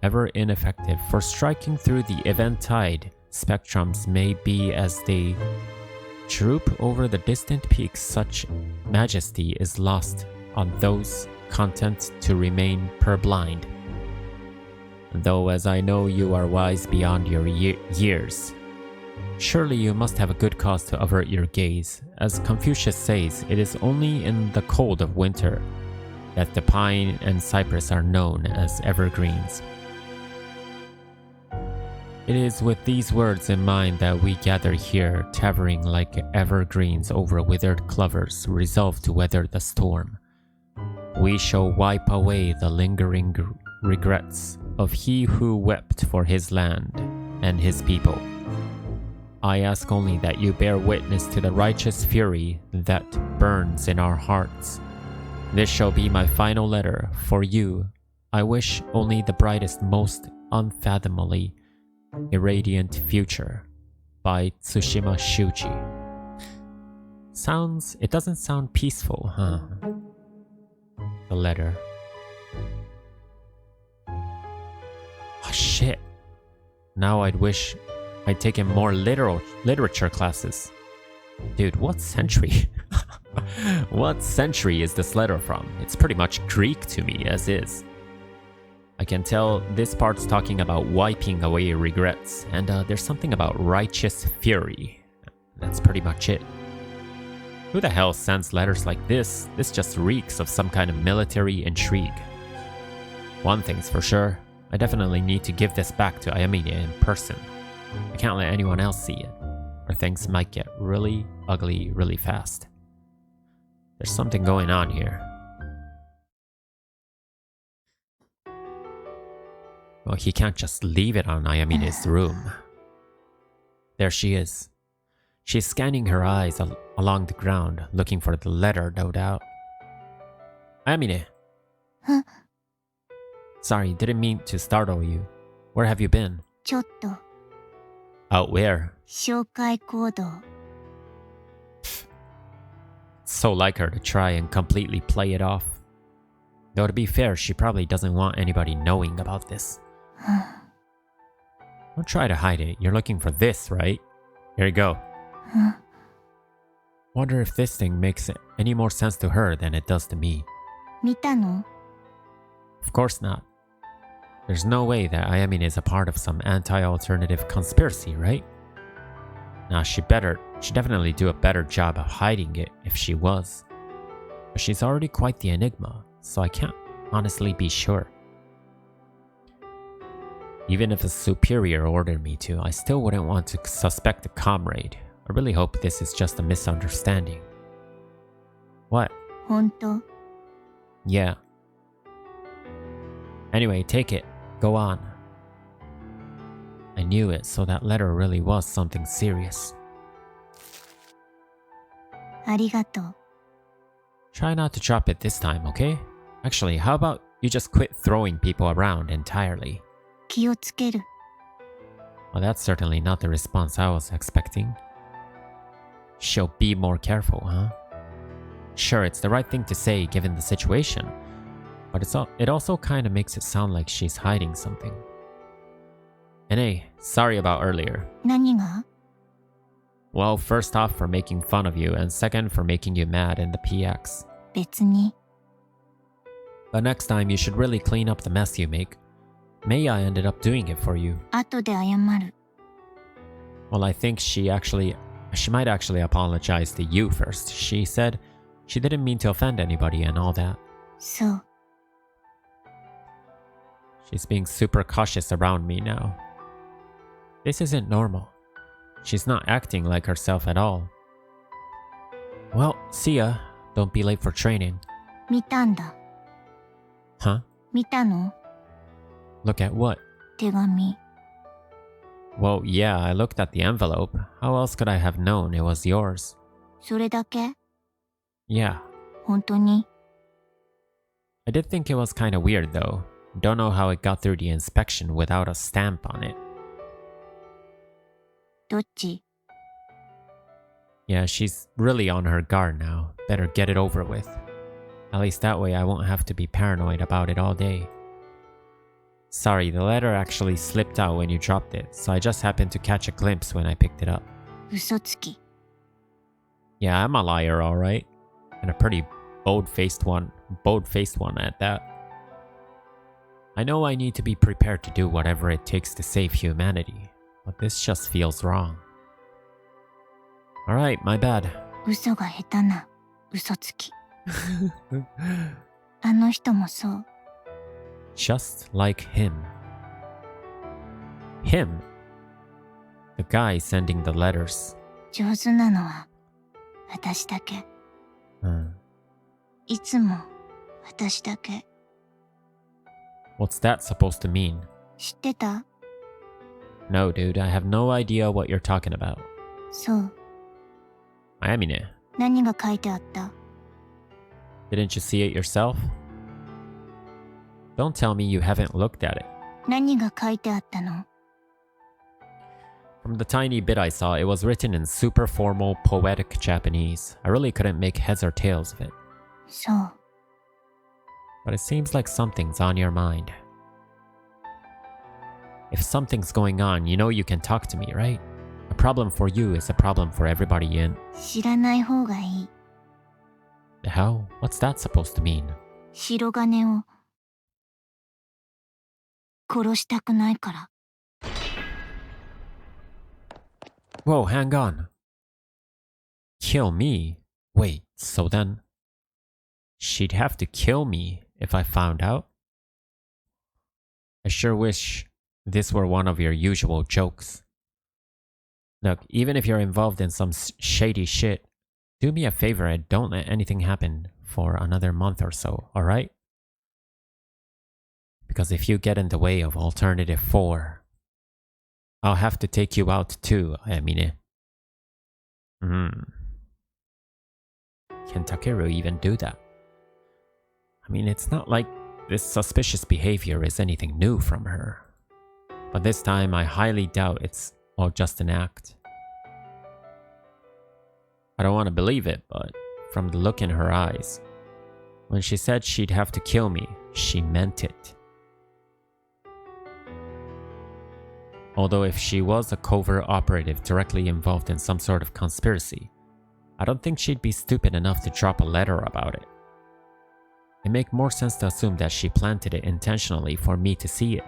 ever ineffective, for striking through the eventide spectrums may be as they droop over the distant peaks. Such majesty is lost on those content to remain purblind. Though as I know you are wise beyond your years, Surely you must have a good cause to avert your gaze. As Confucius says, it is only in the cold of winter that the pine and cypress are known as evergreens. It is with these words in mind that we gather here, towering like evergreens over withered clovers, resolved to weather the storm. We shall wipe away the lingering regrets of he who wept for his land and his people. I ask only that you bear witness to the righteous fury that burns in our hearts. This shall be my final letter. For you, I wish only the brightest, most unfathomably irradiant future. By Tsushima Shuji. It doesn't sound peaceful, huh? The letter. Oh shit. Now I'd wish I'd taken more literature classes. Dude, what century? What century is this letter from? It's pretty much Greek to me as is. I can tell this part's talking about wiping away regrets, and there's something about righteous fury. That's pretty much it. Who the hell sends letters like this? This just reeks of some kind of military intrigue. One thing's for sure, I definitely need to give this back to Ayamine in person. I can't let anyone else see it, or things might get really ugly really fast. There's something going on here. Well, he can't just leave it on Ayamine's room. There she is. She's scanning her eyes along the ground, looking for the letter, no doubt. Ayamine! Huh? Sorry, didn't mean to startle you. Where have you been? ちょっと Out where? 紹介行動 So like her to try and completely play it off. Though to be fair, she probably doesn't want anybody knowing about this. Don't try to hide it. You're looking for this, right? Here you go. Wonder if this thing makes any more sense to her than it does to me. 見たの Of course not. There's no way that Ayamine is a part of some anti-alternative conspiracy, right? Nah, she'd definitely do a better job of hiding it if she was. But she's already quite the enigma, so I can't honestly be sure. Even if a superior ordered me to, I still wouldn't want to suspect a comrade. I really hope this is just a misunderstanding. What? 本当 Yeah. Anyway, take it. Go on. I knew it, so that letter really was something serious. ありがとう Try not to drop it this time, okay? Actually, how about you just quit throwing people around entirely? 気をつける Well, that's certainly not the response I was expecting. She'll be more careful, huh? Sure, it's the right thing to say given the situation, but it also kind of makes it sound like she's hiding something. And hey, sorry about earlier. 何が Well, first off for making fun of you, and second for making you mad in the PX. 別に But next time you should really clean up the mess you make. Maya ended up doing it for you. 後で謝る Well, I think she might actually apologize to you first. She said she didn't mean to offend anybody and all that. そう She's being super cautious around me now. This isn't normal. She's not acting like herself at all. Well, see ya. Don't be late for training. 見たんだ Huh? 見たの Look at what? 手紙 Well, yeah, I looked at the envelope. How else could I have known it was yours? それだけ Yeah. 本当に I did think it was kinda weird though. Don't know how it got through the inspection without a stamp on it. どっち Yeah, she's really on her guard now. Better get it over with. At least that way I won't have to be paranoid about it all day. Sorry, the letter actually slipped out when you dropped it, so I just happened to catch a glimpse when I picked it up. 嘘つき Yeah, I'm a liar, alright. And a pretty bold-faced one at that. I know I need to be prepared to do whatever it takes to save humanity, but this just feels wrong. Alright, my bad. 嘘が下手な嘘つき。あの人もそう。Just like him. Him? The guy sending the letters. 上手なのは私だけ。いつも私だけ。What's that supposed to mean? 知ってた？ No, dude, I have no idea what you're talking about. そう。Ayamine, 何が書いてあった？ didn't you see it yourself? Don't tell me you haven't looked at it. 何が書いてあったの？ From the tiny bit I saw, it was written in super formal, poetic Japanese. I really couldn't make heads or tails of it. そう。 But it seems like something's on your mind. If something's going on, you know you can talk to me, right? A problem for you is a problem for everybody in... 知らない方がいい。 The hell? What's that supposed to mean? 白金を殺したくないから。 Whoa, hang on. Kill me? Wait, so then... She'd have to kill me if I found out? I sure wish this were one of your usual jokes. Look, even if you're involved in some shady shit, do me a favor and don't let anything happen for another month or so, alright? Because if you get in the way of Alternative 4, I'll have to take you out too, Ayamine. Can Takeru even do that? I mean, it's not like this suspicious behavior is anything new from her. But this time, I highly doubt it's all just an act. I don't want to believe it, but from the look in her eyes, when she said she'd have to kill me, she meant it. Although if she was a covert operative directly involved in some sort of conspiracy, I don't think she'd be stupid enough to drop a letter about it. It'd make more sense to assume that she planted it intentionally for me to see it.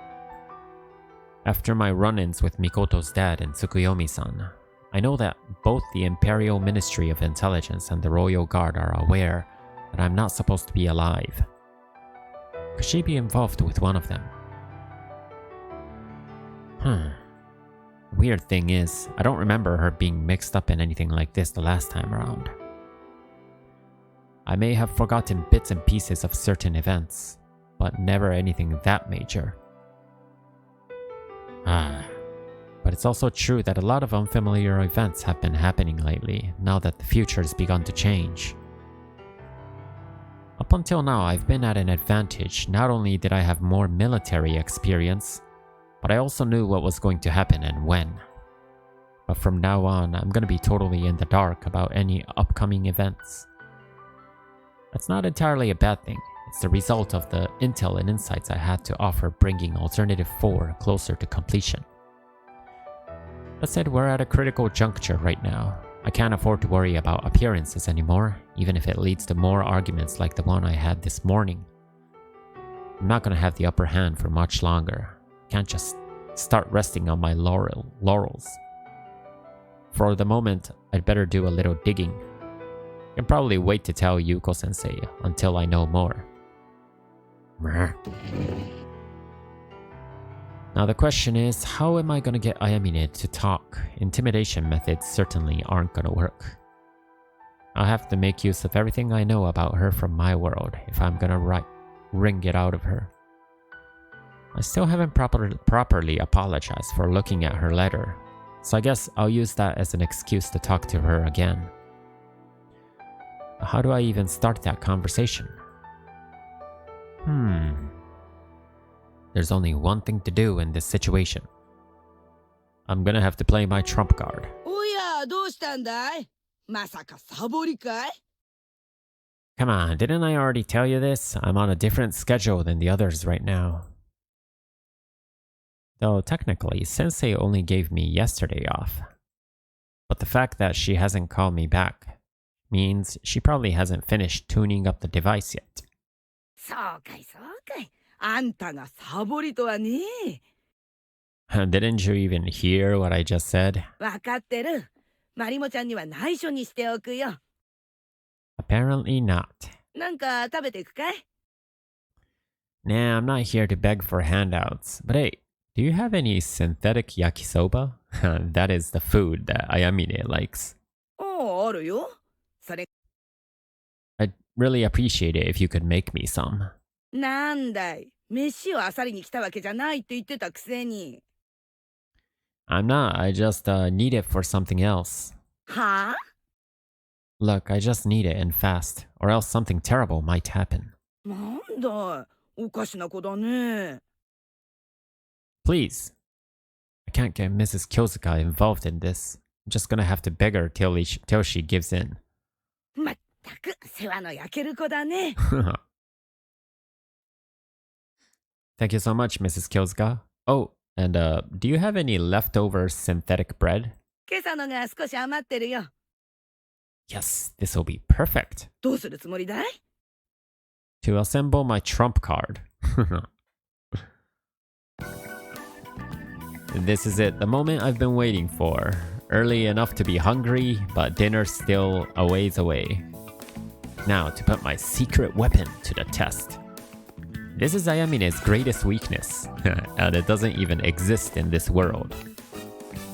After my run-ins with Mikoto's dad and Tsukuyomi-san, I know that both the Imperial Ministry of Intelligence and the Royal Guard are aware that I'm not supposed to be alive. Could she be involved with one of them? The weird thing is, I don't remember her being mixed up in anything like this the last time around. I may have forgotten bits and pieces of certain events, but never anything that major. But it's also true that a lot of unfamiliar events have been happening lately, now that the future has begun to change. Up until now, I've been at an advantage. Not only did I have more military experience, but I also knew what was going to happen and when. But from now on, I'm going to be totally in the dark about any upcoming events. That's not entirely a bad thing. It's the result of the intel and insights I had to offer, bringing Alternative 4 closer to completion. That said, we're at a critical juncture right now. I can't afford to worry about appearances anymore, even if it leads to more arguments like the one I had this morning. I'm not going to have the upper hand for much longer. I can't just start resting on my laurels. For the moment, I'd better do a little digging. I can probably wait to tell Yuko-sensei until I know more. Now the question is, how am I gonna get Ayamine to talk? Intimidation methods certainly aren't gonna work. I'll have to make use of everything I know about her from my world if I'm gonna wring it out of her. I still haven't properly apologized for looking at her letter, so I guess I'll use that as an excuse to talk to her again. How do I even start that conversation? There's only one thing to do in this situation. I'm gonna have to play my trump card. おや、どうしたんだい？まさかサボりかい？ Come on, didn't I already tell you this? I'm on a different schedule than the others right now. Though technically, Sensei only gave me yesterday off. But the fact that she hasn't called me back means she probably hasn't finished tuning up the device yet. そうかいそうかい。あんたがサボりとはね。Didn't you even hear what I just said? わかってる。マリモちゃんには内緒にしておくよ。Apparently not. なんか食べていくかい？ Nah, I'm not here to beg for handouts. But hey, do you have any synthetic yakisoba? That is the food that Ayamine likes. おう、あるよ。それ、I'd really appreciate it if you could make me some. なんだい。飯をあさりに来たわけじゃないって言ってたくせに。I'm not, I just need it for something else. はあ？ Look, I just need it and fast, or else something terrible might happen. なんだい。おかしな子だね。Please. I can't get Mrs. Kyosuka involved in this. I'm just gonna have to beg her till she gives in. まったく世話の焼ける子だね。Thank you so much, Mrs. Kyosuka. Oh, and do you have any leftover synthetic bread? 今朝のが少し余ってるよ。Yes, this will be perfect. どうするつもりだい？ To assemble my trump card. This is it, the moment I've been waiting for. Early enough to be hungry, but dinner's still a ways away. Now to put my secret weapon to the test. This is Ayamine's greatest weakness, and it doesn't even exist in this world.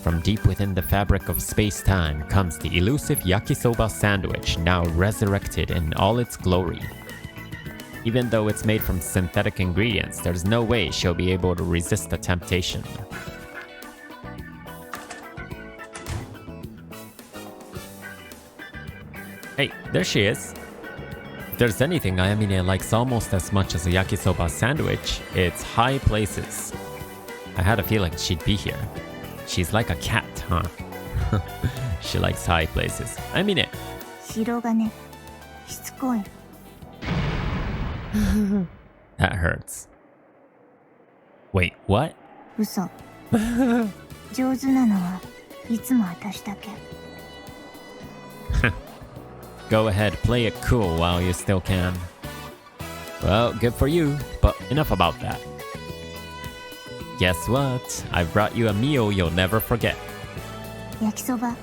From deep within the fabric of space-time comes the elusive yakisoba sandwich, now resurrected in all its glory. Even though it's made from synthetic ingredients, there's no way she'll be able to resist the temptation. Hey, there she is. If there's anything Ayamine likes almost as much as a yakisoba sandwich, it's high places. I had a feeling she'd be here. She's like a cat, huh? She likes high places. Ayamine. 城がね、しつこい。That hurts. Wait, what? 嘘。上手なのはいつも私だけ。Go ahead, play it cool while you still can. Well, good for you, but enough about that. Guess what? I brought you a meal you'll never forget. 焼きそば。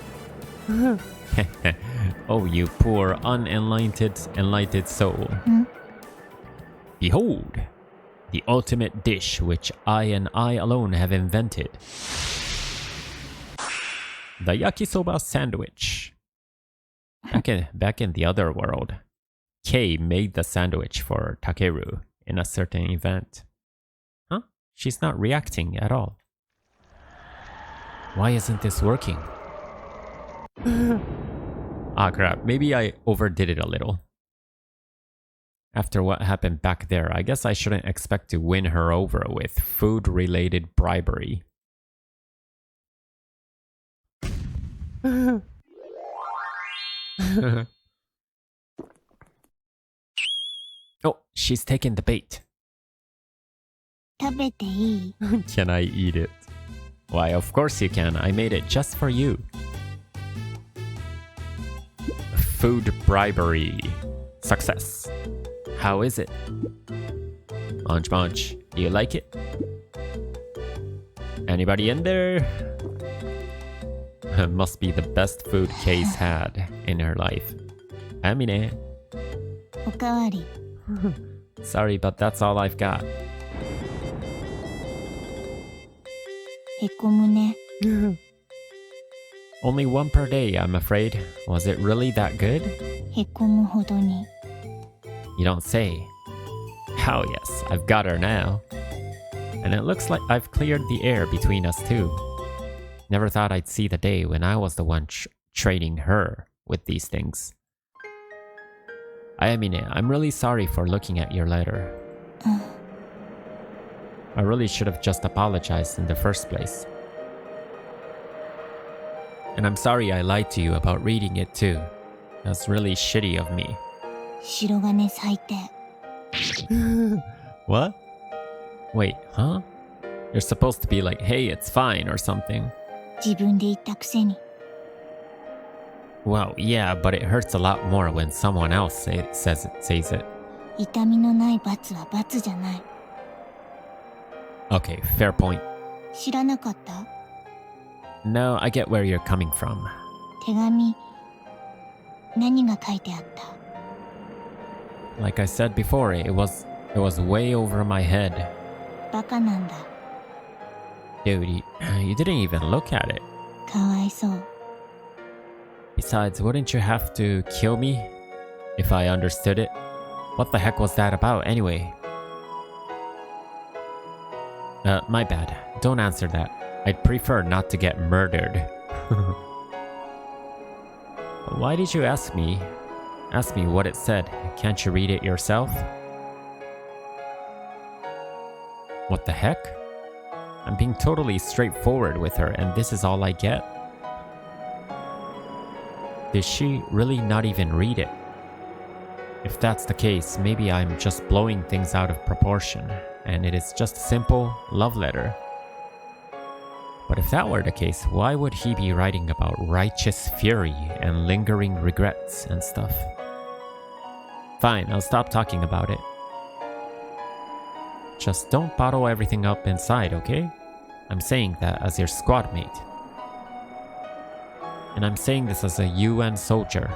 Oh, you poor unenlightened soul. Behold, the ultimate dish which I and I alone have invented. The yakisoba sandwich. Back in the other world, Kei made the sandwich for Takeru in a certain event. Huh? She's not reacting at all. Why isn't this working? Ah crap, maybe I overdid it a little. After what happened back there, I guess I shouldn't expect to win her over with food-related bribery. Oh, she's taking the bait. 食べていい？ Can I eat it? Why, of course you can. I made it just for you. Food bribery. Success. How is it? Munch munch. Do you like it? Anybody in there? Must be the best food Kay's had in her life. Ayamine. おかわり。 Sorry, but that's all I've got. へこむね。 Only one per day, I'm afraid. Was it really that good? へこむほどに。 You don't say. How yes, I've got her now. And it looks like I've cleared the air between us too. Never thought I'd see the day when I was the one trading her with these things. Ayamine, I'm really sorry for looking at your letter. I really should have just apologized in the first place. And I'm sorry I lied to you about reading it too. That's really shitty of me. 白金最低。 What? Wait, huh? You're supposed to be like, hey, it's fine or something. 自分で言ったくせに。 Well, yeah, but it hurts a lot more when someone else says it. 痛みのない罰は罰じゃない。 Okay, fair point. 知らなかった？ No, I get where you're coming from. 手紙、何が書いてあった？ Like I said before, it was way over my head. バカなんだ。 Dude, you didn't even look at it. かわいそう。 Besides, wouldn't you have to kill me if I understood it? What the heck was that about anyway? My bad. Don't answer that. I'd prefer not to get murdered. Why did you ask me? Ask me what it said. Can't you read it yourself? What the heck? I'm being totally straightforward with her, and this is all I get? Did she really not even read it? If that's the case, maybe I'm just blowing things out of proportion, and it is just a simple love letter. But if that were the case, why would he be writing about righteous fury and lingering regrets and stuff? Fine, I'll stop talking about it. Just don't bottle everything up inside, okay? I'm saying that as your squad mate. And I'm saying this as a UN soldier.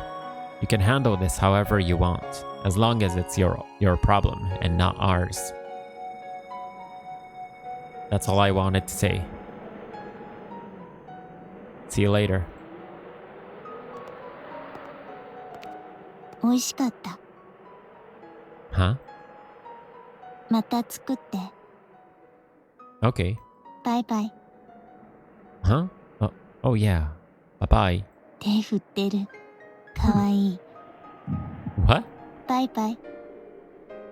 You can handle this however you want, as long as it's your problem and not ours. That's all I wanted to say. See you later. 美味しかった。 Huh? また作って。 Okay. バイバイ。 Huh? Oh yeah. Bye-bye. 手振ってる。かわいい。 What? バイバイ。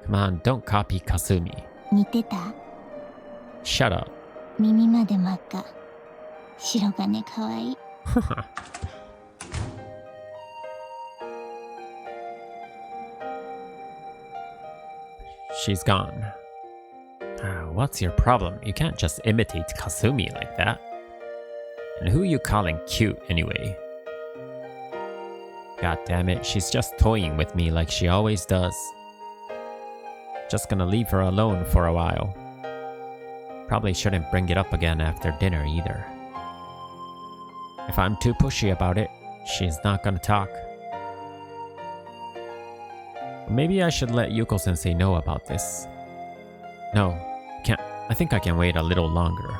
Come on, don't copy Kasumi. 似てた？ Shut up. 耳まで真っ赤。白金かわいい。She's gone. What's your problem? You can't just imitate Kasumi like that. And who are you calling cute anyway? God damn it, she's just toying with me like she always does. Just gonna leave her alone for a while. Probably shouldn't bring it up again after dinner either. If I'm too pushy about it, she's not gonna talk. Maybe I should let Yuko-sensei know about this. No, can't. I think I can wait a little longer.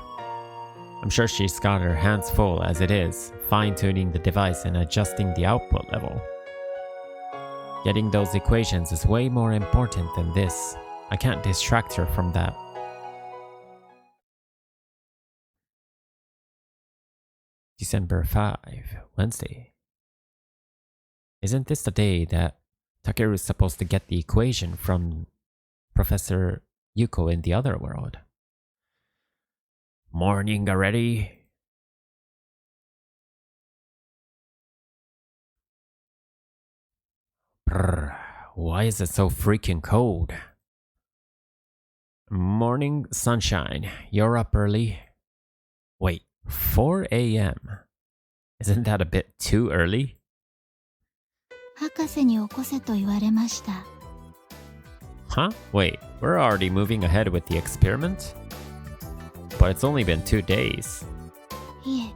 I'm sure she's got her hands full as it is, fine-tuning the device and adjusting the output level. Getting those equations is way more important than this. I can't distract her from that. December 5, Wednesday. Isn't this the day that Takeru's supposed to get the equation from Professor Yuko in the other world? Morning already? Brr, why is it so freaking cold? Morning sunshine, you're up early. Wait, 4 a.m. Isn't that a bit too early? 博士に起こせと言われました。 Huh? Wait, we're already moving ahead with the experiment? But it's only been 2 days. いえ、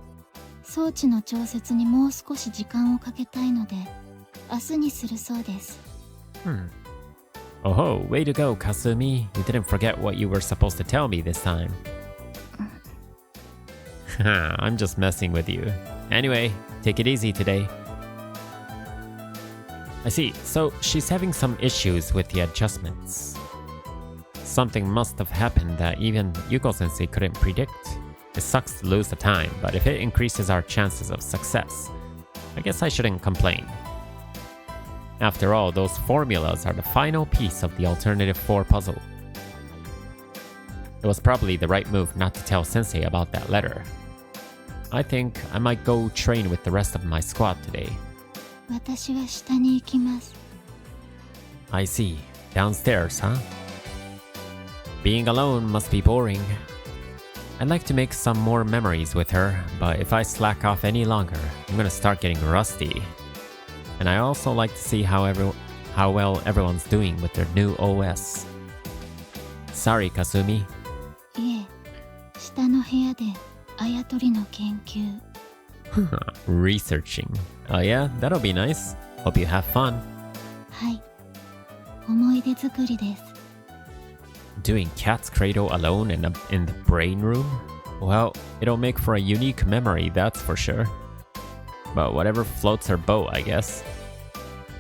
装置の調節にもう少し時間をかけたいので、明日にするそうです。Oh ho, way to go, Kasumi. You didn't forget what you were supposed to tell me this time. I'm just messing with you. Anyway, take it easy today. I see, so she's having some issues with the adjustments. Something must have happened that even Yuko-sensei couldn't predict. It sucks to lose the time, but if it increases our chances of success, I guess I shouldn't complain. After all, those formulas are the final piece of the alternative 4 puzzle. It was probably the right move not to tell Sensei about that letter. I think I might go train with the rest of my squad today. 私は下に行きます。 I see. Downstairs, huh? Being alone must be boring. I'd like to make some more memories with her, but if I slack off any longer, I'm gonna start getting rusty. And I also like to see how well everyone's doing with their new OS. Sorry, Kasumi. いえ、下の部屋であやとりの研究。Researching. Oh yeah, that'll be nice. Hope you have fun. はい。思い出作りです。Doing cat's cradle alone in the brain room? Well, it'll make for a unique memory, that's for sure. But whatever floats her boat, I guess.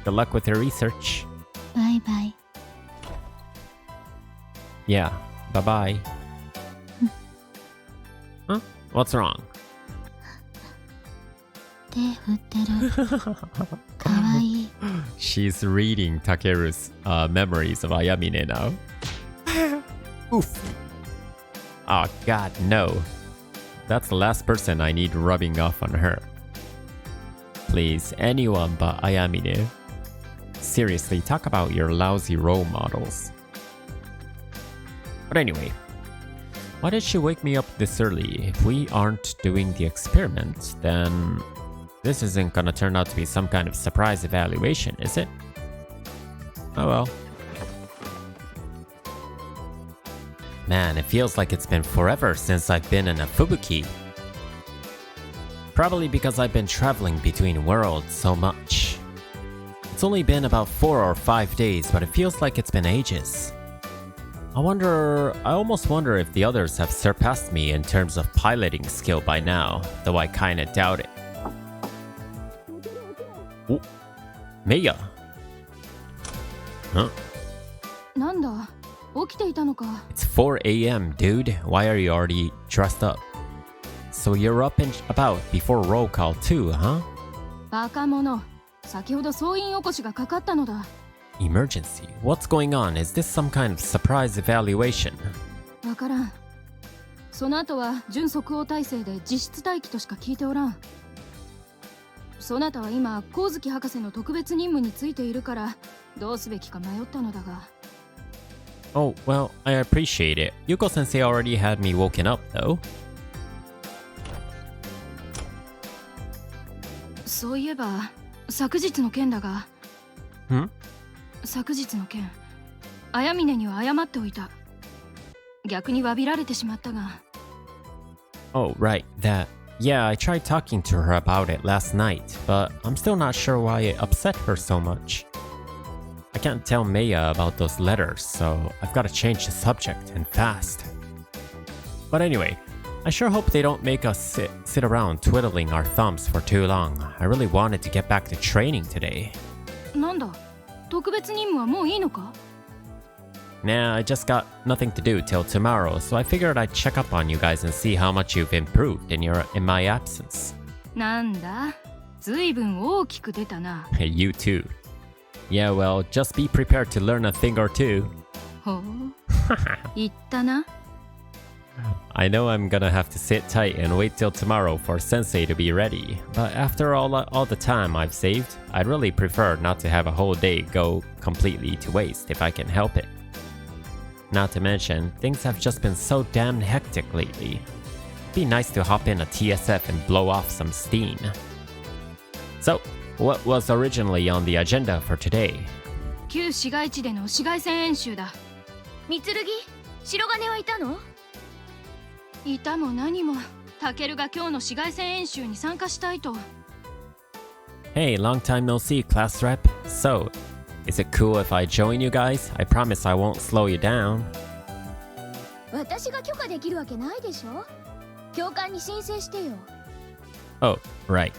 Good luck with your research. バイバイ。Yeah, bye-bye. Huh? What's wrong? 手振ってる。かわいい。She's reading Takeru's memories of Ayamine now. Oof. Oh god, no. That's the last person I need rubbing off on her. Please, anyone but Ayamine. Seriously, talk about your lousy role models. But anyway, why did she wake me up this early? If we aren't doing the experiment, then this isn't gonna turn out to be some kind of surprise evaluation, is it? Oh well. Man, it feels like it's been forever since I've been in a Fubuki. Probably because I've been traveling between worlds so much. It's only been about 4 or 5 days, but it feels like it's been ages. I almost wonder if the others have surpassed me in terms of piloting skill by now, though I kinda doubt it. Oh, Meiya. Huh? なんだ、起きていたのか。 It's 4 a.m., dude. Why are you already dressed up? So you're up and about before roll call too, huh? バカ者。先ほど総員起こしがかかったのだ。 Emergency? What's going on? Is this some kind of surprise evaluation? わからん。その後は準即応体制で実質待機としか聞いておらん。そなたは今、光月博士の特別任務についているから、どうすべきか迷ったのだが。 Oh, well, I appreciate it. Yuko sensei already had me woken up, though. そういえば、昨日の件だが。ん？昨日の件、綾峰には謝っておいた。逆に詫びられてしまったが。 Oh, right, that. Yeah, I tried talking to her about it last night, but I'm still not sure why it upset her so much. I can't tell Meiya about those letters, so I've got to change the subject, and fast. But anyway, I sure hope they don't make us sit around twiddling our thumbs for too long. I really wanted to get back to training today. なんだ、特別任務はもういいのか？ Nah, I just got nothing to do till tomorrow, so I figured I'd check up on you guys and see how much you've improved in my absence. なんだ、ずいぶん大きく出たな。Hey, you too. Yeah, well, just be prepared to learn a thing or two. ほう、言ったな。I know I'm gonna have to sit tight and wait till tomorrow for Sensei to be ready, but after all the time I've saved, I'd really prefer not to have a whole day go completely to waste if I can help it. Not to mention, things have just been so damn hectic lately. It'd be nice to hop in a TSF and blow off some steam. So, what was originally on the agenda for today? 旧市街地での市街戦演習だ。三剣、白金はいたの？いたも何も、タケルが今日の市街戦演習に参加したいと。 Hey, long time no see, class rep. So, is it cool if I join you guys? I promise I won't slow you down. 私が許可できるわけないでしょ。教官に申請してよ。Oh, right.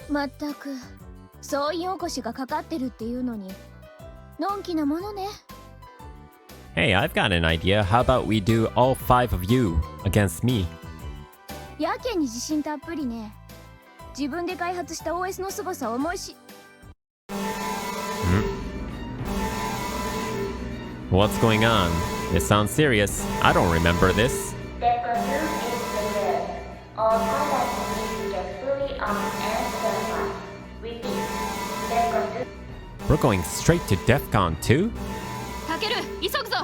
まったく、総員起こしがかかってるっていうのに、のんきなものね。Hey, I've got an idea. How about we do all 5 of you against me? やけに自信たっぷりね。自分で開発した OS の凄さを思いし。What's going on? This sounds serious. I don't remember this. We're going straight to DEFCON 2? タケル、急ぐぞ。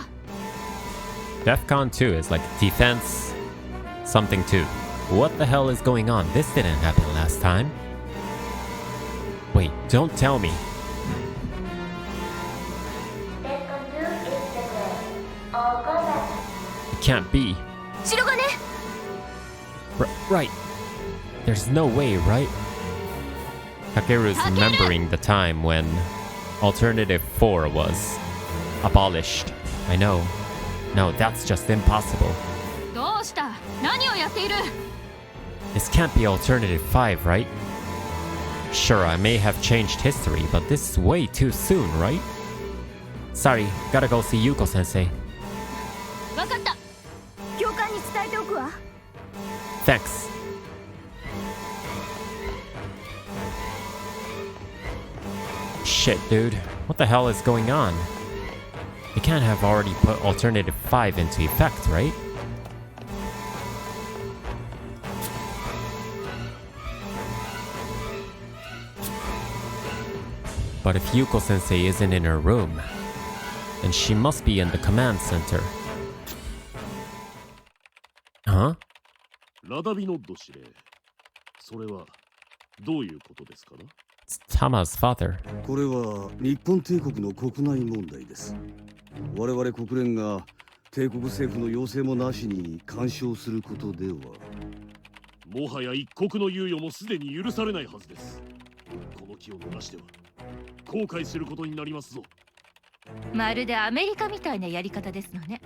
DEFCON 2 is like defense something 2. What the hell is going on? This didn't happen last time. Wait, don't tell me. It can't be. 白金。Right. There's no way, right? Takeru's remembering the time when Alternative 4 was abolished. I know. No, that's just impossible. どうした？何をやっている？ This can't be Alternative 5, right? Sure, I may have changed history, but this is way too soon, right? Sorry, gotta go see Yuko sensei. わかった。教官に伝えておくわ。 Thanks. Shit, dude. What the hell is going on? They can't have already put Alternative 5 into effect, right? But if Yuko-sensei isn't in her room, then she must be in the command center. Huh? ラダビノッド司令、それはどういうことですかな？ It's Tama's father. これは日本帝国の国内問題です。我々国連が帝国政府の要請もなしに干渉することでは、もはや一国の猶予もすでに許されないはずです。この機を逃しては後悔することになりますぞ。まるでアメリカみたいなやり方ですのね。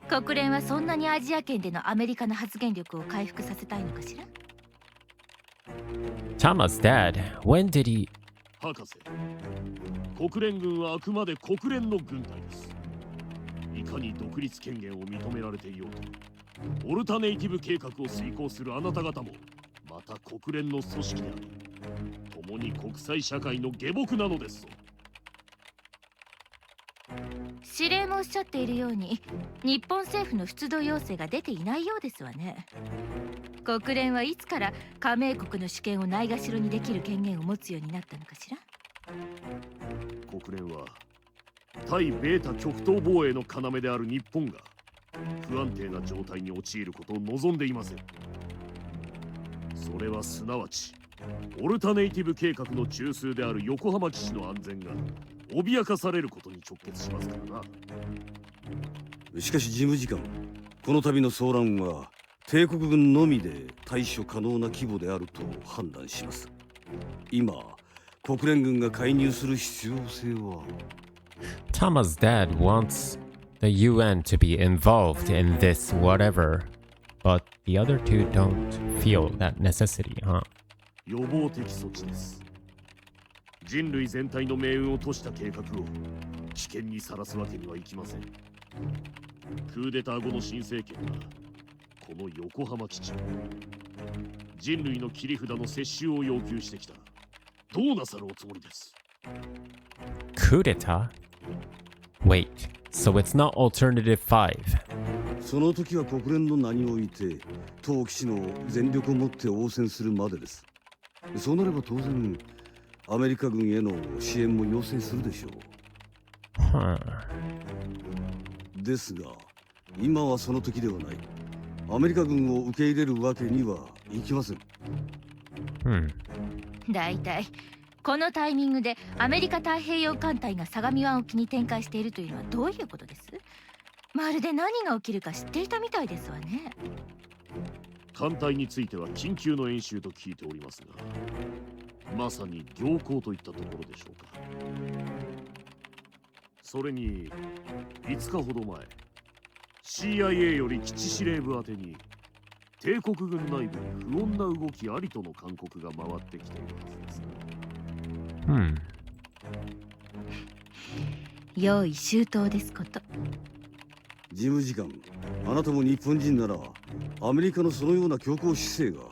国連はそんなにアジア圏でのアメリカの発言力を回復させたいのかしら？ Tama's dad, when did he... 博士、国連軍はあくまで国連の軍隊です。いかに独立権限を認められていようと、オルタネイティブ計画を遂行するあなた方もまた国連の組織であり、共に国際社会の下僕なのですぞ。司令もおっしゃっているように、日本政府の出動要請が出ていないようですわね。国連はいつから加盟国の主権をないがしろにできる権限を持つようになったのかしら？国連は対米他極東防衛の要である日本が不安定な状態に陥ることを望んでいません。それはすなわちオルタネイティブ計画の中枢である横浜基地の安全が脅かされることに直結しますからな。しかし事務次官、この度の騒乱は帝国軍のみで対処可能な規模であると判断します。今、国連軍が介入する必要性は。 Tama's dad wants the UN to be involved in this whatever, but the other two don't feel that necessity, huh? 予防的措置です。人類全体の命運を賭した計画を危険にさらすわけにはいきません。クーデター後の新政権がこの横浜基地を人類の切り札の接収を要求してきた。どうなさるおつもりです？ Coup d'etat? Wait, so it's not Alternative 5. その時は国連の名において当基地の全力をもって応戦するまでです。そうなれば当然アメリカ軍への支援も要請するでしょう。Huh. ですが今はその時ではない。アメリカ軍を受け入れるわけにはいきません。だいたいこのタイミングでアメリカ太平洋艦隊が相模湾沖に展開しているというのはどういうことです？まるで何が起きるか知っていたみたいですわね。艦隊については緊急の演習と聞いておりますが、まさに行幸といったところでしょうか。それに5日ほど前、CIA より基地司令部宛てに帝国軍内部に不穏な動きありとの勧告が回ってきているはずです。用意周到ですこと。事務次官、あなたも日本人ならアメリカのそのような強硬姿勢が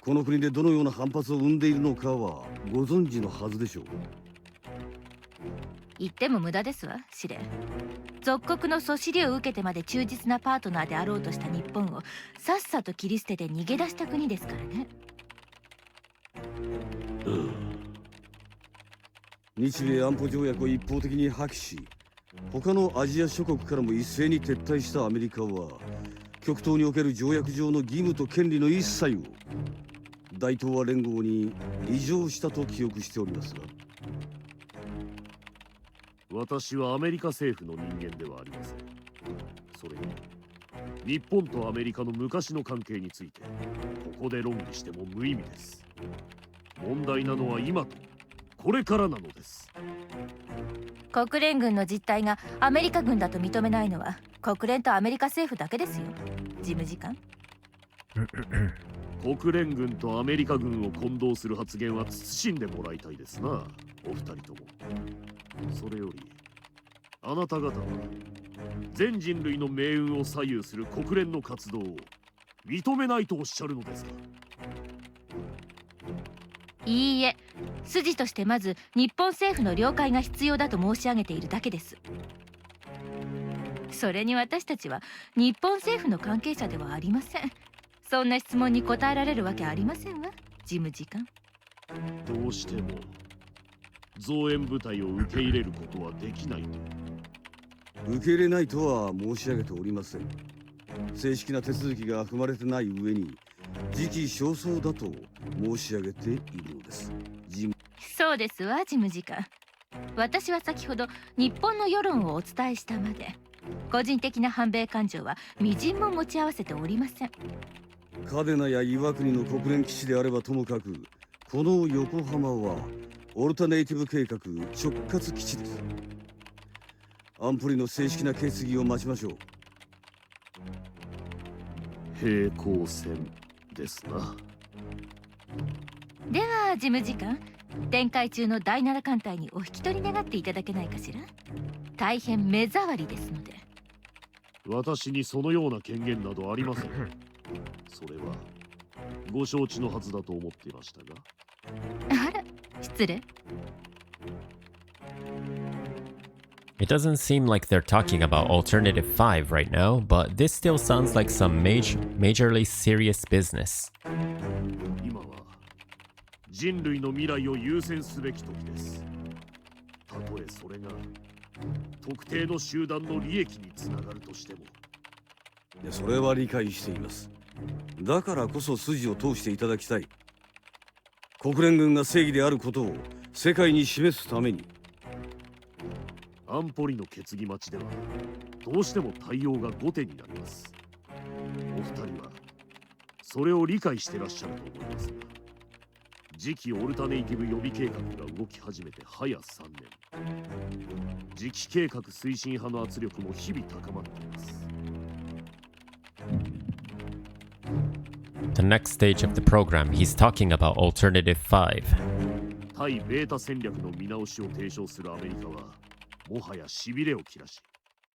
この国でどのような反発を生んでいるのかはご存知のはずでしょう。言っても無駄ですわ、司令。属国のそしりを受けてまで忠実なパートナーであろうとした日本をさっさと切り捨てて逃げ出した国ですからね。日米安保条約を一方的に破棄し、他のアジア諸国からも一斉に撤退したアメリカは極東における条約上の義務と権利の一切を大東亜連合に移譲したと記憶しておりますが。私はアメリカ政府の人間ではありません。それに日本とアメリカの昔の関係についてこで論議しても無意味です。問題なのは今とこれからなのです。国連軍の実態がアメリカ軍だと認めないのは国連とアメリカ政府だけですよ、事務次官。国連軍とアメリカ軍を混同する発言は慎んでもらいたいですな、お二人とも。それよりあなた方は全人類の命運を左右する国連の活動を認めないとおっしゃるのですか？いいえ、筋としてまず日本政府の了解が必要だと申し上げているだけです。それに私たちは日本政府の関係者ではありません。そんな質問に答えられるわけありませんわ、事務次官。どうしても増援部隊を受け入れることはできないと。受け入れないとは申し上げておりません。正式な手続きが踏まれてない上に時期尚早だと申し上げているのです。そうですわ、事務次官。私は先ほど日本の世論をお伝えしたまで、個人的な反米感情は微塵も持ち合わせておりません。嘉手納や岩国の国連基地であればともかく、この横浜はオルタネイティブ計画直轄基地です。安保理の正式な決議を待ちましょう。平行線ですな。では事務次官、展開中の第7艦隊にお引き取り願っていただけないかしら。大変目障りですので。私にそのような権限などありません。それはご承知のはずだと思っていましたが。あら、失礼。It doesn't seem like they're talking about Alternative 5 right now, but this still sounds like some majorly serious business. 今は人類の未来を優先すべき時です。たとえそれが特定の集団の利益につながるとしても。それは理解しています。だからこそ筋を通していただきたい。国連軍が正義であることを世界に示すために。安保理の決議待ちではどうしても対応が後手になります。お二人はそれを理解してらっしゃると思いますが、次期オルタネイティブ予備計画が動き始めて早3年、次期計画推進派の圧力も日々高まっています。The next stage of the program, he's talking about Alternative 5. 対ベータ戦略の見直しを提唱するアメリカはもはやしびれを切らし、